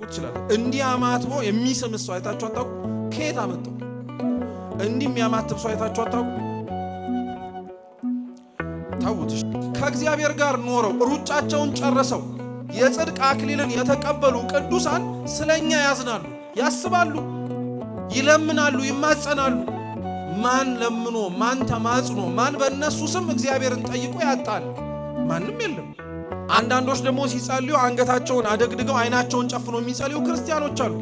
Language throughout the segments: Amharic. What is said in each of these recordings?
ትችላለህ። እንዲህ አማትቦ የሚስም ሰው አይታችሁ አታውቁ? ከየት አመጣው? እንዲህ የሚያማትብ ሰው አይታችሁ አታውቁ? ታውት ከእግዚአብሔር ጋር ኖረው ሩጫቸውን ጨርሰው የጽድቅ አክሊልን የተቀበሉ ቅዱሳን ስለኛ ያዝናሉ፣ ያስባሉ፣ ይለምናሉ፣ ይማጸናሉ። ማን ለምኖ ማን ተማጽኖ ማን በእነሱ ስም እግዚአብሔርን ጠይቆ ያጣል? ማንም የለም። አንዳንዶች ደግሞ ሲጸልዩ አንገታቸውን አደግድገው አይናቸውን ጨፍኖ የሚጸልዩ ክርስቲያኖች አሉ።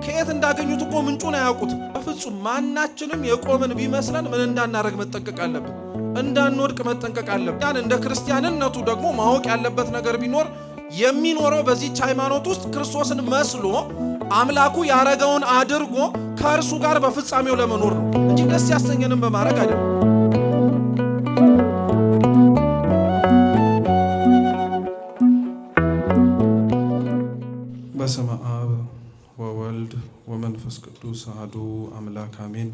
ከየት እንዳገኙት እኮ ምንጩን አያውቁትም። በፍጹም ማናችንም የቆምን ቢመስለን ምን እንዳናረግ መጠንቀቅ አለብን፣ እንዳንወድቅ መጠንቀቅ አለብን። ያን እንደ ክርስቲያንነቱ ደግሞ ማወቅ ያለበት ነገር ቢኖር የሚኖረው በዚህች ሃይማኖት ውስጥ ክርስቶስን መስሎ አምላኩ ያረገውን አድርጎ ከእርሱ ጋር በፍጻሜው ለመኖር ነው እንጂ ደስ ያሰኘንም በማድረግ አይደለም። በስመ አብ ወወልድ ወመንፈስ ቅዱስ አሐዱ አምላክ አሜን።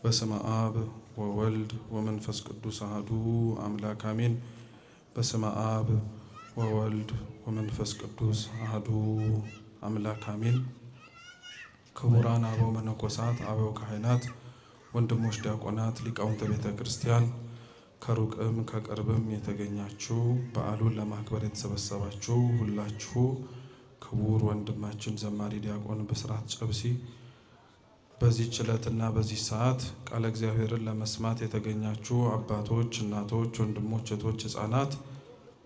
በስመ አብ ወወልድ ወመንፈስ ቅዱስ አሐዱ አምላክ አሜን። በስመ አብ ወወልድ ወመንፈስ ቅዱስ አሐዱ አምላክ አሜን። ክቡራን አበው መነኮሳት፣ አበው ካህናት፣ ወንድሞች ዲያቆናት፣ ሊቃውንተ ቤተ ክርስቲያን፣ ከሩቅም ከቅርብም የተገኛችሁ በዓሉን ለማክበር የተሰበሰባችሁ ሁላችሁ ክቡር ወንድማችን ዘማሪ ዲያቆን ብስራት ጨብሲ በዚህ ዕለትና በዚህ ሰዓት ቃለ እግዚአብሔርን ለመስማት የተገኛችሁ አባቶች፣ እናቶች፣ ወንድሞች፣ እህቶች፣ ሕፃናት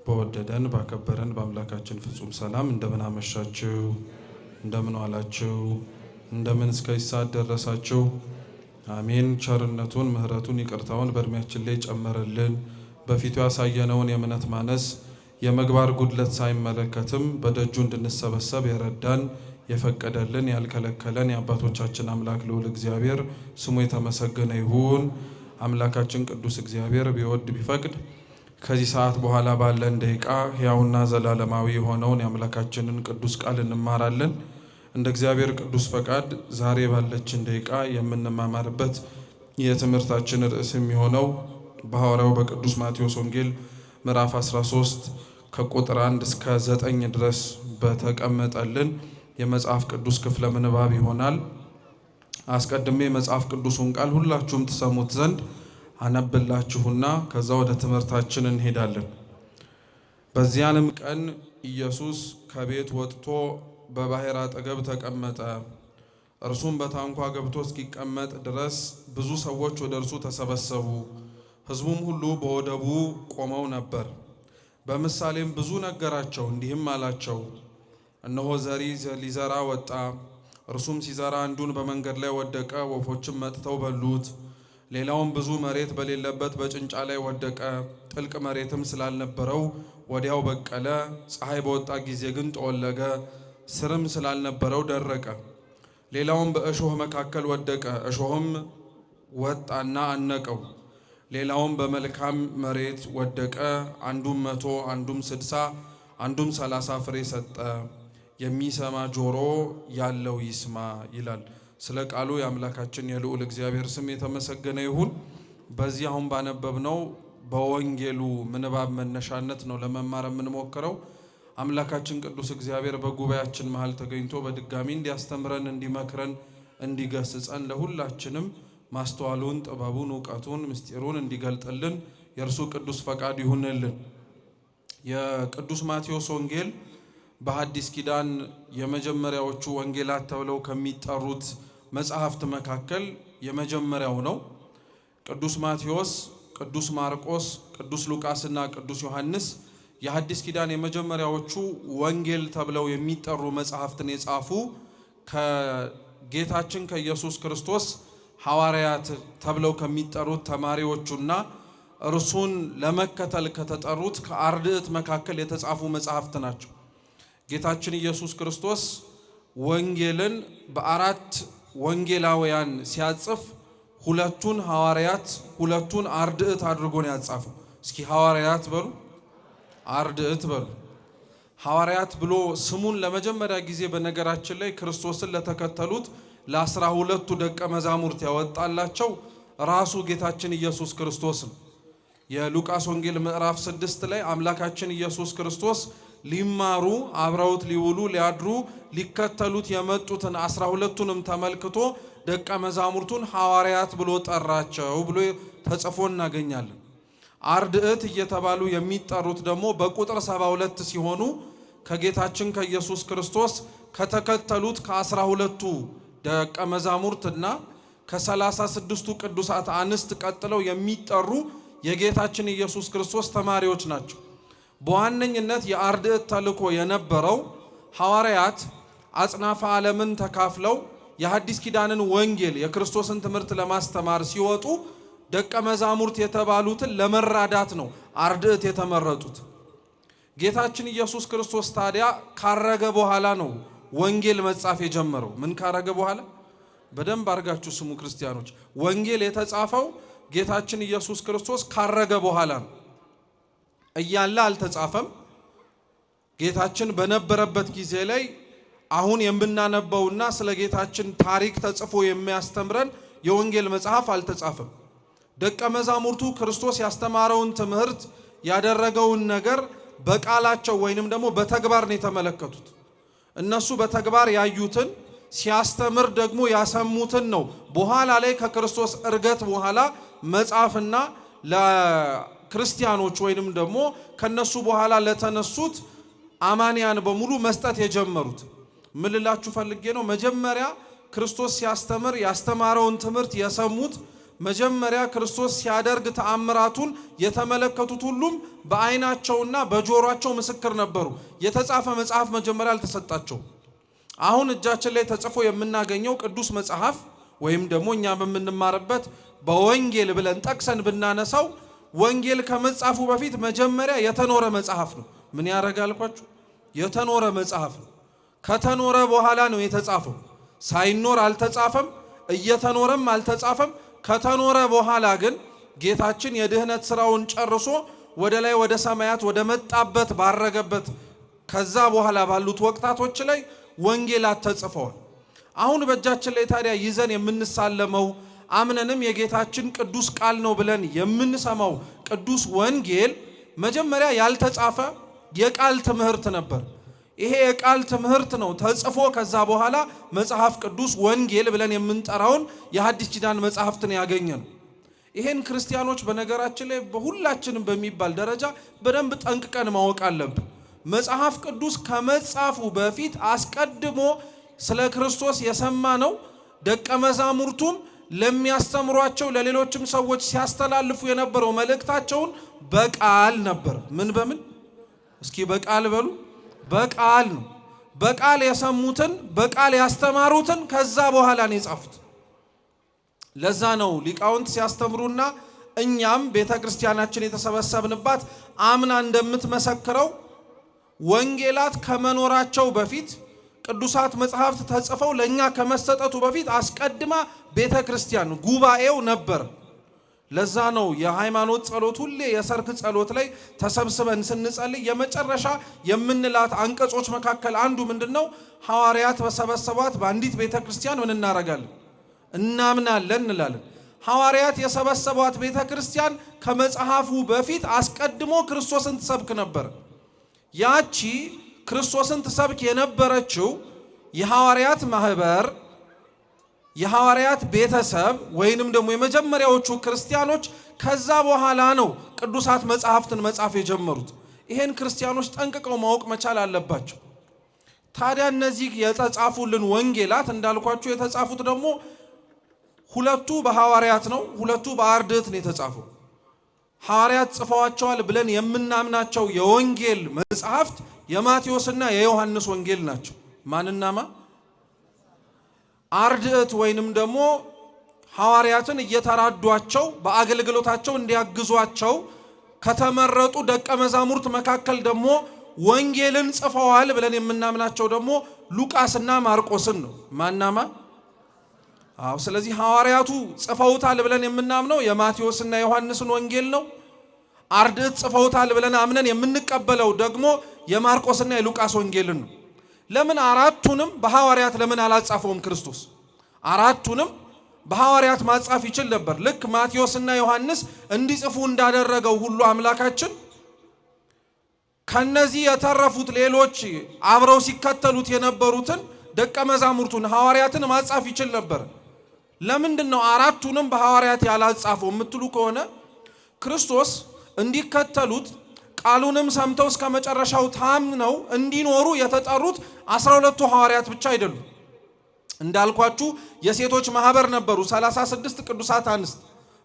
በወደደን ባከበረን በአምላካችን ፍጹም ሰላም እንደምን አመሻችሁ? እንደምን ዋላችሁ? እንደምን እስከዚህ ሰዓት ደረሳችሁ? አሜን። ቸርነቱን ምሕረቱን ይቅርታውን በእድሜያችን ላይ ጨመረልን። በፊቱ ያሳየነውን የእምነት ማነስ የመግባር ጉድለት ሳይመለከትም በደጁ እንድንሰበሰብ የረዳን የፈቀደልን ያልከለከለን የአባቶቻችን አምላክ ልዑል እግዚአብሔር ስሙ የተመሰገነ ይሁን። አምላካችን ቅዱስ እግዚአብሔር ቢወድ ቢፈቅድ ከዚህ ሰዓት በኋላ ባለን ደቂቃ ሕያውና ዘላለማዊ የሆነውን የአምላካችንን ቅዱስ ቃል እንማራለን። እንደ እግዚአብሔር ቅዱስ ፈቃድ ዛሬ ባለችን ደቂቃ የምንማማርበት የትምህርታችን ርዕስ የሚሆነው በሐዋርያው በቅዱስ ማቴዎስ ወንጌል ምዕራፍ 13 ከቁጥር 1 እስከ 9 ድረስ በተቀመጠልን የመጽሐፍ ቅዱስ ክፍለ ምንባብ ይሆናል። አስቀድሜ የመጽሐፍ ቅዱሱን ቃል ሁላችሁም ትሰሙት ዘንድ አነብላችሁና ከዛ ወደ ትምህርታችን እንሄዳለን። በዚያንም ቀን ኢየሱስ ከቤት ወጥቶ በባሕር አጠገብ ተቀመጠ። እርሱም በታንኳ ገብቶ እስኪቀመጥ ድረስ ብዙ ሰዎች ወደ እርሱ ተሰበሰቡ። ሕዝቡም ሁሉ በወደቡ ቆመው ነበር። በምሳሌም ብዙ ነገራቸው፣ እንዲህም አላቸው። እነሆ ዘሪ ሊዘራ ወጣ። እርሱም ሲዘራ አንዱን በመንገድ ላይ ወደቀ፣ ወፎችም መጥተው በሉት። ሌላውም ብዙ መሬት በሌለበት በጭንጫ ላይ ወደቀ። ጥልቅ መሬትም ስላልነበረው ወዲያው በቀለ። ፀሐይ በወጣ ጊዜ ግን ጠወለገ፣ ስርም ስላልነበረው ደረቀ። ሌላውም በእሾህ መካከል ወደቀ፣ እሾህም ወጣና አነቀው። ሌላውም በመልካም መሬት ወደቀ፣ አንዱም 100 አንዱም 60 አንዱም 30 ፍሬ ሰጠ። የሚሰማ ጆሮ ያለው ይስማ ይላል። ስለ ቃሉ የአምላካችን የልዑል እግዚአብሔር ስም የተመሰገነ ይሁን። በዚህ አሁን ባነበብነው በወንጌሉ ምንባብ መነሻነት ነው ለመማር የምንሞክረው። አምላካችን ቅዱስ እግዚአብሔር በጉባኤያችን መሃል ተገኝቶ በድጋሚ እንዲያስተምረን፣ እንዲመክረን፣ እንዲገስጸን ለሁላችንም ማስተዋሉን፣ ጥበቡን፣ እውቀቱን፣ ምስጢሩን እንዲገልጥልን የእርሱ ቅዱስ ፈቃድ ይሁንልን። የቅዱስ ማቴዎስ ወንጌል በሐዲስ ኪዳን የመጀመሪያዎቹ ወንጌላት ተብለው ከሚጠሩት መጽሐፍት መካከል የመጀመሪያው ነው። ቅዱስ ማቴዎስ፣ ቅዱስ ማርቆስ፣ ቅዱስ ሉቃስና ቅዱስ ዮሐንስ የሐዲስ ኪዳን የመጀመሪያዎቹ ወንጌል ተብለው የሚጠሩ መጽሐፍትን የጻፉ ከጌታችን ከኢየሱስ ክርስቶስ ሐዋርያት ተብለው ከሚጠሩት ተማሪዎቹና እርሱን ለመከተል ከተጠሩት ከአርድእት መካከል የተጻፉ መጽሐፍት ናቸው። ጌታችን ኢየሱስ ክርስቶስ ወንጌልን በአራት ወንጌላውያን ሲያጽፍ ሁለቱን ሐዋርያት ሁለቱን አርድእት አድርጎ ነው ያጻፈው። እስኪ ሐዋርያት በሉ፣ አርድእት በሉ። ሐዋርያት ብሎ ስሙን ለመጀመሪያ ጊዜ በነገራችን ላይ ክርስቶስን ለተከተሉት ለ12ቱ ደቀ መዛሙርት ያወጣላቸው ራሱ ጌታችን ኢየሱስ ክርስቶስ ነው። የሉቃስ ወንጌል ምዕራፍ 6 ላይ አምላካችን ኢየሱስ ክርስቶስ ሊማሩ አብረውት ሊውሉ ሊያድሩ ሊከተሉት የመጡትን 12ቱንም ተመልክቶ ደቀ መዛሙርቱን ሐዋርያት ብሎ ጠራቸው ብሎ ተጽፎ እናገኛለን። አርድእት እየተባሉ የሚጠሩት ደግሞ በቁጥር 72 ሲሆኑ ከጌታችን ከኢየሱስ ክርስቶስ ከተከተሉት ከ12ቱ ደቀ መዛሙርትና ከ36ቱ ቅዱሳት አንስት ቀጥለው የሚጠሩ የጌታችን ኢየሱስ ክርስቶስ ተማሪዎች ናቸው። በዋነኝነት የአርድእት ተልእኮ የነበረው ሐዋርያት አጽናፈ ዓለምን ተካፍለው የሐዲስ ኪዳንን ወንጌል የክርስቶስን ትምህርት ለማስተማር ሲወጡ ደቀ መዛሙርት የተባሉትን ለመራዳት ነው አርድእት የተመረጡት። ጌታችን ኢየሱስ ክርስቶስ ታዲያ ካረገ በኋላ ነው ወንጌል መጻፍ የጀመረው። ምን ካረገ በኋላ? በደንብ አድርጋችሁ ስሙ ክርስቲያኖች። ወንጌል የተጻፈው ጌታችን ኢየሱስ ክርስቶስ ካረገ በኋላ ነው። እያለ አልተጻፈም። ጌታችን በነበረበት ጊዜ ላይ አሁን የምናነበውና ስለ ጌታችን ታሪክ ተጽፎ የሚያስተምረን የወንጌል መጽሐፍ አልተጻፈም። ደቀ መዛሙርቱ ክርስቶስ ያስተማረውን ትምህርት ያደረገውን ነገር በቃላቸው ወይንም ደግሞ በተግባር ነው የተመለከቱት። እነሱ በተግባር ያዩትን ሲያስተምር ደግሞ ያሰሙትን ነው በኋላ ላይ ከክርስቶስ እርገት በኋላ መጽሐፍና ለክርስቲያኖች ወይንም ደግሞ ከነሱ በኋላ ለተነሱት አማንያን በሙሉ መስጠት የጀመሩት። ምን ልላችሁ ፈልጌ ነው፣ መጀመሪያ ክርስቶስ ሲያስተምር ያስተማረውን ትምህርት የሰሙት፣ መጀመሪያ ክርስቶስ ሲያደርግ ተአምራቱን የተመለከቱት ሁሉም በአይናቸውና በጆሮአቸው ምስክር ነበሩ። የተጻፈ መጽሐፍ መጀመሪያ አልተሰጣቸው። አሁን እጃችን ላይ ተጽፎ የምናገኘው ቅዱስ መጽሐፍ ወይም ደግሞ እኛ በምንማርበት በወንጌል ብለን ጠቅሰን ብናነሳው ወንጌል ከመጻፉ በፊት መጀመሪያ የተኖረ መጽሐፍ ነው። ምን ያደርጋልኳችሁ? የተኖረ መጽሐፍ ነው። ከተኖረ በኋላ ነው የተጻፈው። ሳይኖር አልተጻፈም፣ እየተኖረም አልተጻፈም። ከተኖረ በኋላ ግን ጌታችን የድህነት ስራውን ጨርሶ ወደ ላይ ወደ ሰማያት ወደ መጣበት ባረገበት ከዛ በኋላ ባሉት ወቅታቶች ላይ ወንጌላት ተጽፈዋል። አሁን በእጃችን ላይ ታዲያ ይዘን የምንሳለመው አምነንም የጌታችን ቅዱስ ቃል ነው ብለን የምንሰማው ቅዱስ ወንጌል መጀመሪያ ያልተጻፈ የቃል ትምህርት ነበር። ይሄ የቃል ትምህርት ነው ተጽፎ ከዛ በኋላ መጽሐፍ ቅዱስ ወንጌል ብለን የምንጠራውን የሐዲስ ኪዳን መጽሐፍትን ያገኘን። ይሄን ክርስቲያኖች በነገራችን ላይ በሁላችንም በሚባል ደረጃ በደንብ ጠንቅቀን ማወቅ አለብን። መጽሐፍ ቅዱስ ከመጻፉ በፊት አስቀድሞ ስለ ክርስቶስ የሰማ ነው። ደቀ መዛሙርቱም ለሚያስተምሯቸው ለሌሎችም ሰዎች ሲያስተላልፉ የነበረው መልእክታቸውን በቃል ነበር። ምን በምን እስኪ በቃል በሉ። በቃል ነው። በቃል የሰሙትን በቃል ያስተማሩትን ከዛ በኋላ ነው የጻፉት። ለዛ ነው ሊቃውንት ሲያስተምሩና እኛም ቤተክርስቲያናችን የተሰበሰብንባት አምና እንደምትመሰክረው ወንጌላት ከመኖራቸው በፊት ቅዱሳት መጽሐፍት ተጽፈው ለኛ ከመሰጠቱ በፊት አስቀድማ ቤተክርስቲያን ጉባኤው ነበር። ለዛ ነው የሃይማኖት ጸሎት ሁሌ የሰርክ ጸሎት ላይ ተሰብስበን ስንጸልይ የመጨረሻ የምንላት አንቀጾች መካከል አንዱ ምንድነው? ሐዋርያት በሰበሰቧት በአንዲት ቤተክርስቲያን ምን እናረጋለን? እናምናለን እንላለን። ሐዋርያት የሰበሰቧት ቤተክርስቲያን ከመጽሐፉ በፊት አስቀድሞ ክርስቶስን ትሰብክ ነበር። ያቺ ክርስቶስን ትሰብክ የነበረችው የሐዋርያት ማህበር የሐዋርያት ቤተሰብ ወይንም ደግሞ የመጀመሪያዎቹ ክርስቲያኖች ከዛ በኋላ ነው ቅዱሳት መጽሐፍትን መጻፍ የጀመሩት። ይሄን ክርስቲያኖች ጠንቅቀው ማወቅ መቻል አለባቸው። ታዲያ እነዚህ የተጻፉልን ወንጌላት እንዳልኳችሁ የተጻፉት ደግሞ ሁለቱ በሐዋርያት ነው፣ ሁለቱ በአርድእት ነው የተጻፈው። ሐዋርያት ጽፈዋቸዋል ብለን የምናምናቸው የወንጌል መጽሐፍት የማቴዎስና የዮሐንስ ወንጌል ናቸው። ማንናማ? አርድእት ወይንም ደግሞ ሐዋርያትን እየተራዷቸው በአገልግሎታቸው እንዲያግዟቸው ከተመረጡ ደቀ መዛሙርት መካከል ደግሞ ወንጌልን ጽፈዋል ብለን የምናምናቸው ደግሞ ሉቃስና ማርቆስን ነው። ማናማ? አዎ። ስለዚህ ሐዋርያቱ ጽፈውታል ብለን የምናምነው የማቴዎስና የዮሐንስን ወንጌል ነው። አርድእት ጽፈውታል ብለን አምነን የምንቀበለው ደግሞ የማርቆስና የሉቃስ ወንጌልን ነው። ለምን አራቱንም በሐዋርያት ለምን አላጻፈውም ክርስቶስ? አራቱንም በሐዋርያት ማጻፍ ይችል ነበር። ልክ ማቴዎስና ዮሐንስ እንዲጽፉ እንዳደረገው ሁሉ አምላካችን ከነዚህ የተረፉት ሌሎች አብረው ሲከተሉት የነበሩትን ደቀ መዛሙርቱን ሐዋርያትን ማጻፍ ይችል ነበር። ለምንድነው አራቱንም በሐዋርያት ያላጻፈው የምትሉ ከሆነ ክርስቶስ እንዲከተሉት ቃሉንም ሰምተው እስከ መጨረሻው ታምነው እንዲኖሩ የተጠሩት 12ቱ ሐዋርያት ብቻ አይደሉም። እንዳልኳችሁ የሴቶች ማህበር ነበሩ 36 ቅዱሳት አንስት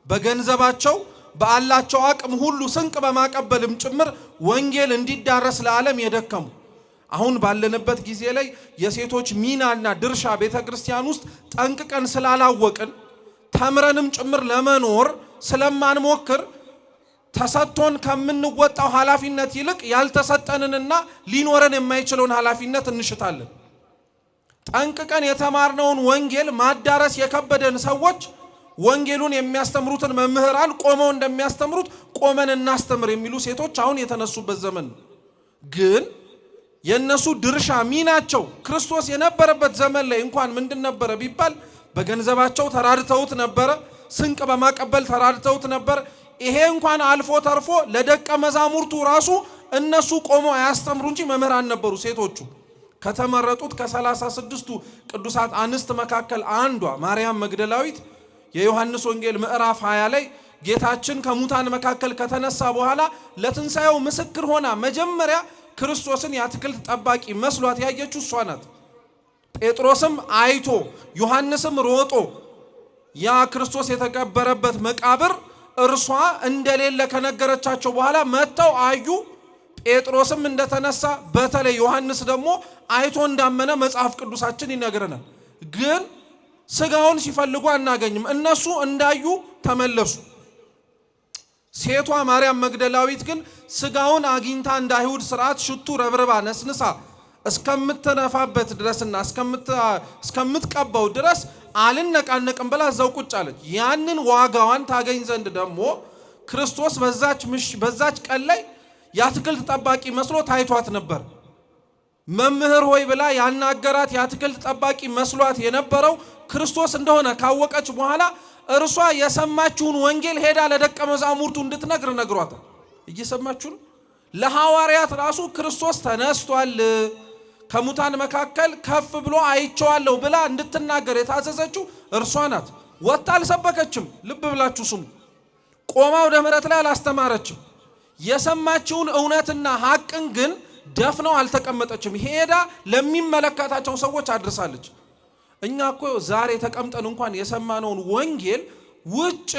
በገንዘባቸው ባላቸው አቅም ሁሉ ስንቅ በማቀበልም ጭምር ወንጌል እንዲዳረስ ለዓለም የደከሙ። አሁን ባለንበት ጊዜ ላይ የሴቶች ሚናና ድርሻ ቤተክርስቲያን ውስጥ ጠንቅቀን ስላላወቅን ተምረንም ጭምር ለመኖር ስለማንሞክር ተሰጥቶን ከምንወጣው ኃላፊነት ይልቅ ያልተሰጠንንና ሊኖረን የማይችለውን ኃላፊነት እንሽታለን። ጠንቅቀን የተማርነውን ወንጌል ማዳረስ የከበደን ሰዎች ወንጌሉን የሚያስተምሩትን መምህራን ቆመው እንደሚያስተምሩት ቆመን እናስተምር የሚሉ ሴቶች አሁን የተነሱበት ዘመን ነው። ግን የነሱ ድርሻ ሚናቸው ክርስቶስ የነበረበት ዘመን ላይ እንኳን ምንድን ነበረ ቢባል በገንዘባቸው ተራድተውት ነበረ፣ ስንቅ በማቀበል ተራድተውት ነበር። ይሄ እንኳን አልፎ ተርፎ ለደቀ መዛሙርቱ ራሱ እነሱ ቆመው አያስተምሩ እንጂ መምህራን ነበሩ ሴቶቹ። ከተመረጡት ከ36ቱ ቅዱሳት አንስት መካከል አንዷ ማርያም መግደላዊት የዮሐንስ ወንጌል ምዕራፍ 20 ላይ ጌታችን ከሙታን መካከል ከተነሳ በኋላ ለትንሣኤው ምስክር ሆና መጀመሪያ ክርስቶስን የአትክልት ጠባቂ መስሏት ያየችው እሷ ናት። ጴጥሮስም አይቶ ዮሐንስም ሮጦ ያ ክርስቶስ የተቀበረበት መቃብር እርሷ እንደሌለ ከነገረቻቸው በኋላ መጥተው አዩ። ጴጥሮስም እንደተነሳ በተለይ ዮሐንስ ደግሞ አይቶ እንዳመነ መጽሐፍ ቅዱሳችን ይነግረናል። ግን ስጋውን ሲፈልጉ አናገኝም። እነሱ እንዳዩ ተመለሱ። ሴቷ ማርያም መግደላዊት ግን ስጋውን አግኝታ እንደ አይሁድ ሥርዓት ሽቱ ረብርባ ነስንሳ እስከምትነፋበት ድረስና እስከምትቀባው ድረስ አልነቃነቅም ብላ እዛው ቁጭ አለች። ያንን ዋጋዋን ታገኝ ዘንድ ደግሞ ክርስቶስ በዛች ቀን ላይ የአትክልት ጠባቂ መስሎ ታይቷት ነበር። መምህር ሆይ ብላ ያናገራት የአትክልት ጠባቂ መስሏት የነበረው ክርስቶስ እንደሆነ ካወቀች በኋላ እርሷ የሰማችውን ወንጌል ሄዳ ለደቀ መዛሙርቱ እንድትነግር ነግሯታል። እየሰማችሁ ነው። ለሐዋርያት ራሱ ክርስቶስ ተነስቷል ከሙታን መካከል ከፍ ብሎ አይቼዋለሁ ብላ እንድትናገር የታዘዘችው እርሷ ናት። ወጥታ አልሰበከችም። ልብ ብላችሁ ስሙ። ቆማ ወደ ምሕረት ላይ አላስተማረችም። የሰማችውን እውነትና ሐቅን ግን ደፍነው አልተቀመጠችም። ሄዳ ለሚመለከታቸው ሰዎች አድርሳለች። እኛ እኮ ዛሬ ተቀምጠን እንኳን የሰማነውን ወንጌል ውጭ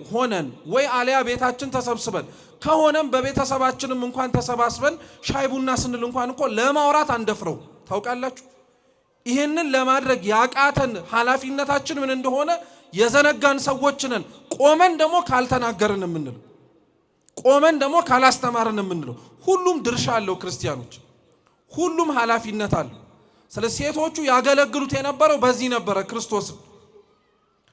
ሆነን ወይ አሊያ ቤታችን ተሰብስበን ከሆነም በቤተሰባችንም እንኳን ተሰባስበን ሻይ ቡና ስንል እንኳን እኮ ለማውራት አንደፍረው። ታውቃላችሁ? ይህንን ለማድረግ ያቃተን ኃላፊነታችን ምን እንደሆነ የዘነጋን ሰዎች ነን። ቆመን ደግሞ ካልተናገርን የምንለው፣ ቆመን ደግሞ ካላስተማርን የምንለው። ሁሉም ድርሻ አለው። ክርስቲያኖች ሁሉም ኃላፊነት አለው። ስለ ሴቶቹ ያገለግሉት የነበረው በዚህ ነበረ። ክርስቶስ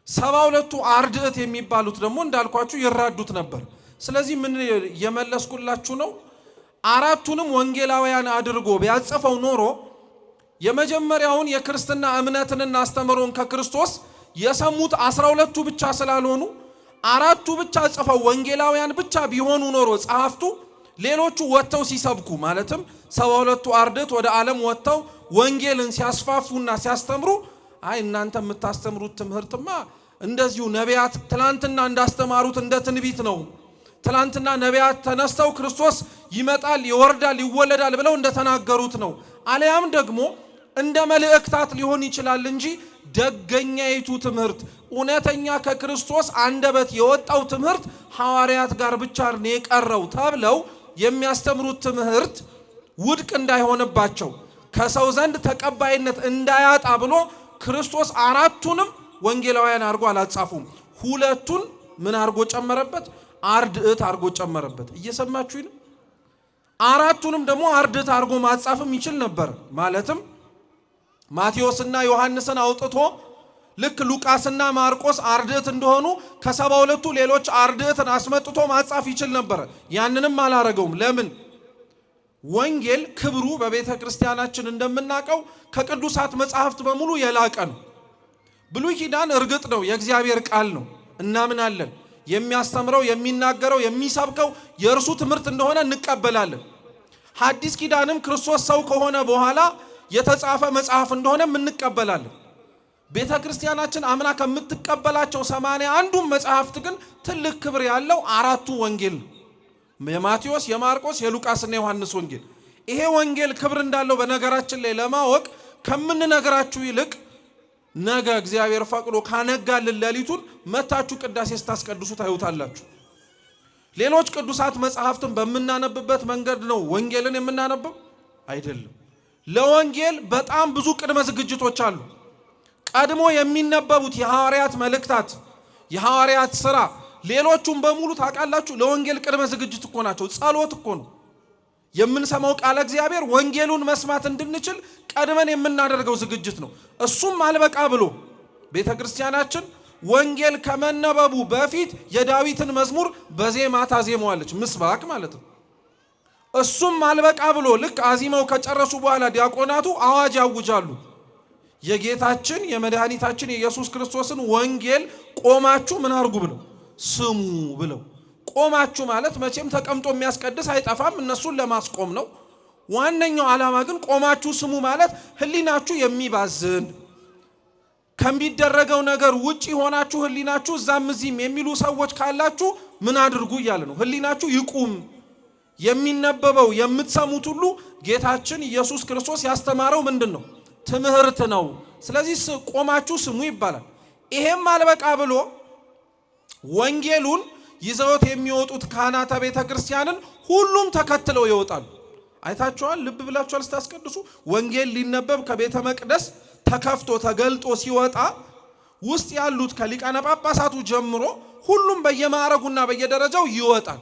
72ቱ አርድእት የሚባሉት ደግሞ እንዳልኳችሁ ይራዱት ነበር። ስለዚህ ምን የመለስኩላችሁ ነው፣ አራቱንም ወንጌላውያን አድርጎ ቢያጽፈው ኖሮ የመጀመሪያውን የክርስትና እምነትንና አስተምሮን ከክርስቶስ የሰሙት 12ቱ ብቻ ስላልሆኑ አራቱ ብቻ ጽፈው ወንጌላውያን ብቻ ቢሆኑ ኖሮ ጸሐፍቱ ሌሎቹ ወጥተው ሲሰብኩ ማለትም 72ቱ አርድእት ወደ ዓለም ወጥተው ወንጌልን ሲያስፋፉና ሲያስተምሩ አይ እናንተ የምታስተምሩት ትምህርትማ እንደዚሁ ነቢያት ትላንትና እንዳስተማሩት እንደ ትንቢት ነው፣ ትላንትና ነቢያት ተነስተው ክርስቶስ ይመጣል፣ ይወርዳል፣ ይወለዳል ብለው እንደተናገሩት ነው፣ አለያም ደግሞ እንደ መልእክታት ሊሆን ይችላል እንጂ ደገኛይቱ ትምህርት እውነተኛ ከክርስቶስ አንደበት የወጣው ትምህርት ሐዋርያት ጋር ብቻ ነው የቀረው ተብለው የሚያስተምሩት ትምህርት ውድቅ እንዳይሆንባቸው ከሰው ዘንድ ተቀባይነት እንዳያጣ ብሎ ክርስቶስ አራቱንም ወንጌላውያን አድርጎ አላጻፉም። ሁለቱን ምን አድርጎ ጨመረበት? አርድእት አድርጎ ጨመረበት። እየሰማችሁ ነው። አራቱንም ደግሞ አርድእት አድርጎ ማጻፍም ይችል ነበር። ማለትም ማቴዎስና ዮሐንስን አውጥቶ ልክ ሉቃስና ማርቆስ አርድእት እንደሆኑ ከ72ቱ ሌሎች አርድእትን አስመጥቶ ማጻፍ ይችል ነበር። ያንንም አላረገውም። ለምን? ወንጌል ክብሩ በቤተ ክርስቲያናችን እንደምናውቀው ከቅዱሳት መጻሕፍት በሙሉ የላቀ ነው። ብሉይ ኪዳን እርግጥ ነው የእግዚአብሔር ቃል ነው፣ እናምናለን። የሚያስተምረው፣ የሚናገረው፣ የሚሰብከው የእርሱ ትምህርት እንደሆነ እንቀበላለን። ሐዲስ ኪዳንም ክርስቶስ ሰው ከሆነ በኋላ የተጻፈ መጽሐፍ እንደሆነ እንቀበላለን። ቤተ ክርስቲያናችን አምና ከምትቀበላቸው 81 መጽሐፍት ግን ትልቅ ክብር ያለው 4ቱ ወንጌል ነው። የማቴዎስ፣ የማርቆስ፣ የሉቃስና የዮሐንስ ወንጌል። ይሄ ወንጌል ክብር እንዳለው በነገራችን ላይ ለማወቅ ከምንነግራችሁ ይልቅ ነገ እግዚአብሔር ፈቅዶ ካነጋልን ሌሊቱን መታችሁ ቅዳሴ ስታስቀድሱ ታዩታላችሁ። ሌሎች ቅዱሳት መጽሐፍትን በመናነብበት መንገድ ነው ወንጌልን የምናነበው አይደለም። ለወንጌል በጣም ብዙ ቅድመ ዝግጅቶች አሉ። ቀድሞ የሚነበቡት የሐዋርያት መልእክታት፣ የሐዋርያት ሥራ፣ ሌሎቹም በሙሉ ታውቃላችሁ ለወንጌል ቅድመ ዝግጅት እኮ ናቸው። ጸሎት እኮ ነው። የምንሰማው ቃለ እግዚአብሔር ወንጌሉን መስማት እንድንችል ቀድመን የምናደርገው ዝግጅት ነው። እሱም አልበቃ ብሎ ቤተ ክርስቲያናችን ወንጌል ከመነበቡ በፊት የዳዊትን መዝሙር በዜማ ታዜመዋለች፣ ምስባክ ማለት ነው። እሱም አልበቃ ብሎ ልክ አዚመው ከጨረሱ በኋላ ዲያቆናቱ አዋጅ ያውጃሉ። የጌታችን የመድኃኒታችን የኢየሱስ ክርስቶስን ወንጌል ቆማችሁ ምን አርጉ ብለው ስሙ ብለው። ቆማችሁ ማለት መቼም ተቀምጦ የሚያስቀድስ አይጠፋም፣ እነሱን ለማስቆም ነው። ዋነኛው ዓላማ ግን ቆማችሁ ስሙ ማለት ህሊናችሁ የሚባዝን ከሚደረገው ነገር ውጪ ሆናችሁ ህሊናችሁ እዛም እዚህም የሚሉ ሰዎች ካላችሁ ምን አድርጉ እያለ ነው። ህሊናችሁ ይቁም። የሚነበበው የምትሰሙት ሁሉ ጌታችን ኢየሱስ ክርስቶስ ያስተማረው ምንድን ነው? ትምህርት ነው። ስለዚህ ቆማችሁ ስሙ ይባላል። ይሄም አልበቃ ብሎ ወንጌሉን ይዘውት የሚወጡት ካህናተ ቤተ ክርስቲያንን ሁሉም ተከትለው ይወጣሉ። አይታችኋል? ልብ ብላችኋል? ስታስቀድሱ ወንጌል ሊነበብ ከቤተ መቅደስ ተከፍቶ ተገልጦ ሲወጣ ውስጥ ያሉት ከሊቃነ ጳጳሳቱ ጀምሮ ሁሉም በየማዕረጉና በየደረጃው ይወጣል።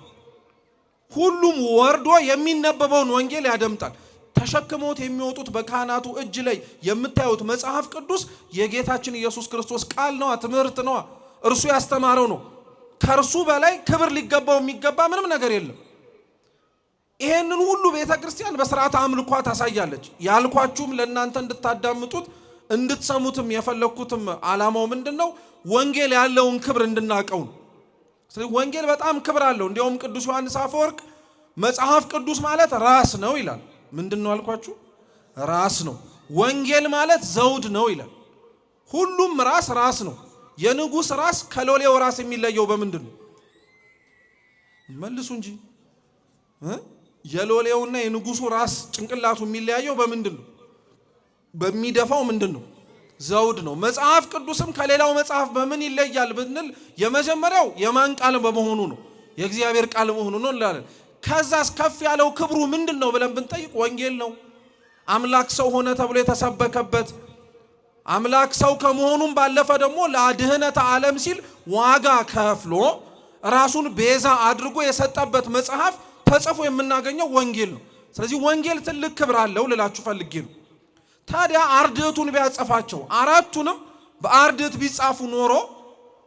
ሁሉም ወርዶ የሚነበበውን ወንጌል ያደምጣል። ተሸክሞት የሚወጡት በካህናቱ እጅ ላይ የምታዩት መጽሐፍ ቅዱስ የጌታችን ኢየሱስ ክርስቶስ ቃል ነዋ፣ ትምህርት ነዋ፣ እርሱ ያስተማረው ነው። ከእርሱ በላይ ክብር ሊገባው የሚገባ ምንም ነገር የለም። ይሄንን ሁሉ ቤተ ክርስቲያን በስርዓተ አምልኳ ታሳያለች። ያልኳችሁም ለእናንተ እንድታዳምጡት እንድትሰሙትም የፈለግኩትም ዓላማው ምንድን ነው? ወንጌል ያለውን ክብር እንድናቀው ነው። ስለዚህ ወንጌል በጣም ክብር አለው። እንዲያውም ቅዱስ ዮሐንስ አፈወርቅ መጽሐፍ ቅዱስ ማለት ራስ ነው ይላል። ምንድን ነው አልኳችሁ? ራስ ነው። ወንጌል ማለት ዘውድ ነው ይላል። ሁሉም ራስ ነው። የንጉሥ ራስ ከሎሌው ራስ የሚለየው በምንድን ነው? መልሱ እንጂ የሎሌውና የንጉሱ ራስ ጭንቅላቱ የሚለያየው በምንድን ነው? በሚደፋው ምንድን ነው? ዘውድ ነው። መጽሐፍ ቅዱስም ከሌላው መጽሐፍ በምን ይለያል ብንል የመጀመሪያው የማን ቃል በመሆኑ ነው? የእግዚአብሔር ቃል መሆኑ ነው እንላለን። ከዛስ ከፍ ያለው ክብሩ ምንድን ነው ብለን ብንጠይቅ ወንጌል ነው። አምላክ ሰው ሆነ ተብሎ የተሰበከበት አምላክ ሰው ከመሆኑም ባለፈ ደግሞ ለድህነተ ዓለም ሲል ዋጋ ከፍሎ ራሱን ቤዛ አድርጎ የሰጠበት መጽሐፍ ተጽፎ የምናገኘው ወንጌል ነው። ስለዚህ ወንጌል ትልቅ ክብር አለው ልላችሁ ፈልጌ ነው። ታዲያ አርድእቱን ቢያጸፋቸው አራቱንም በአርድእት ቢጻፉ ኖሮ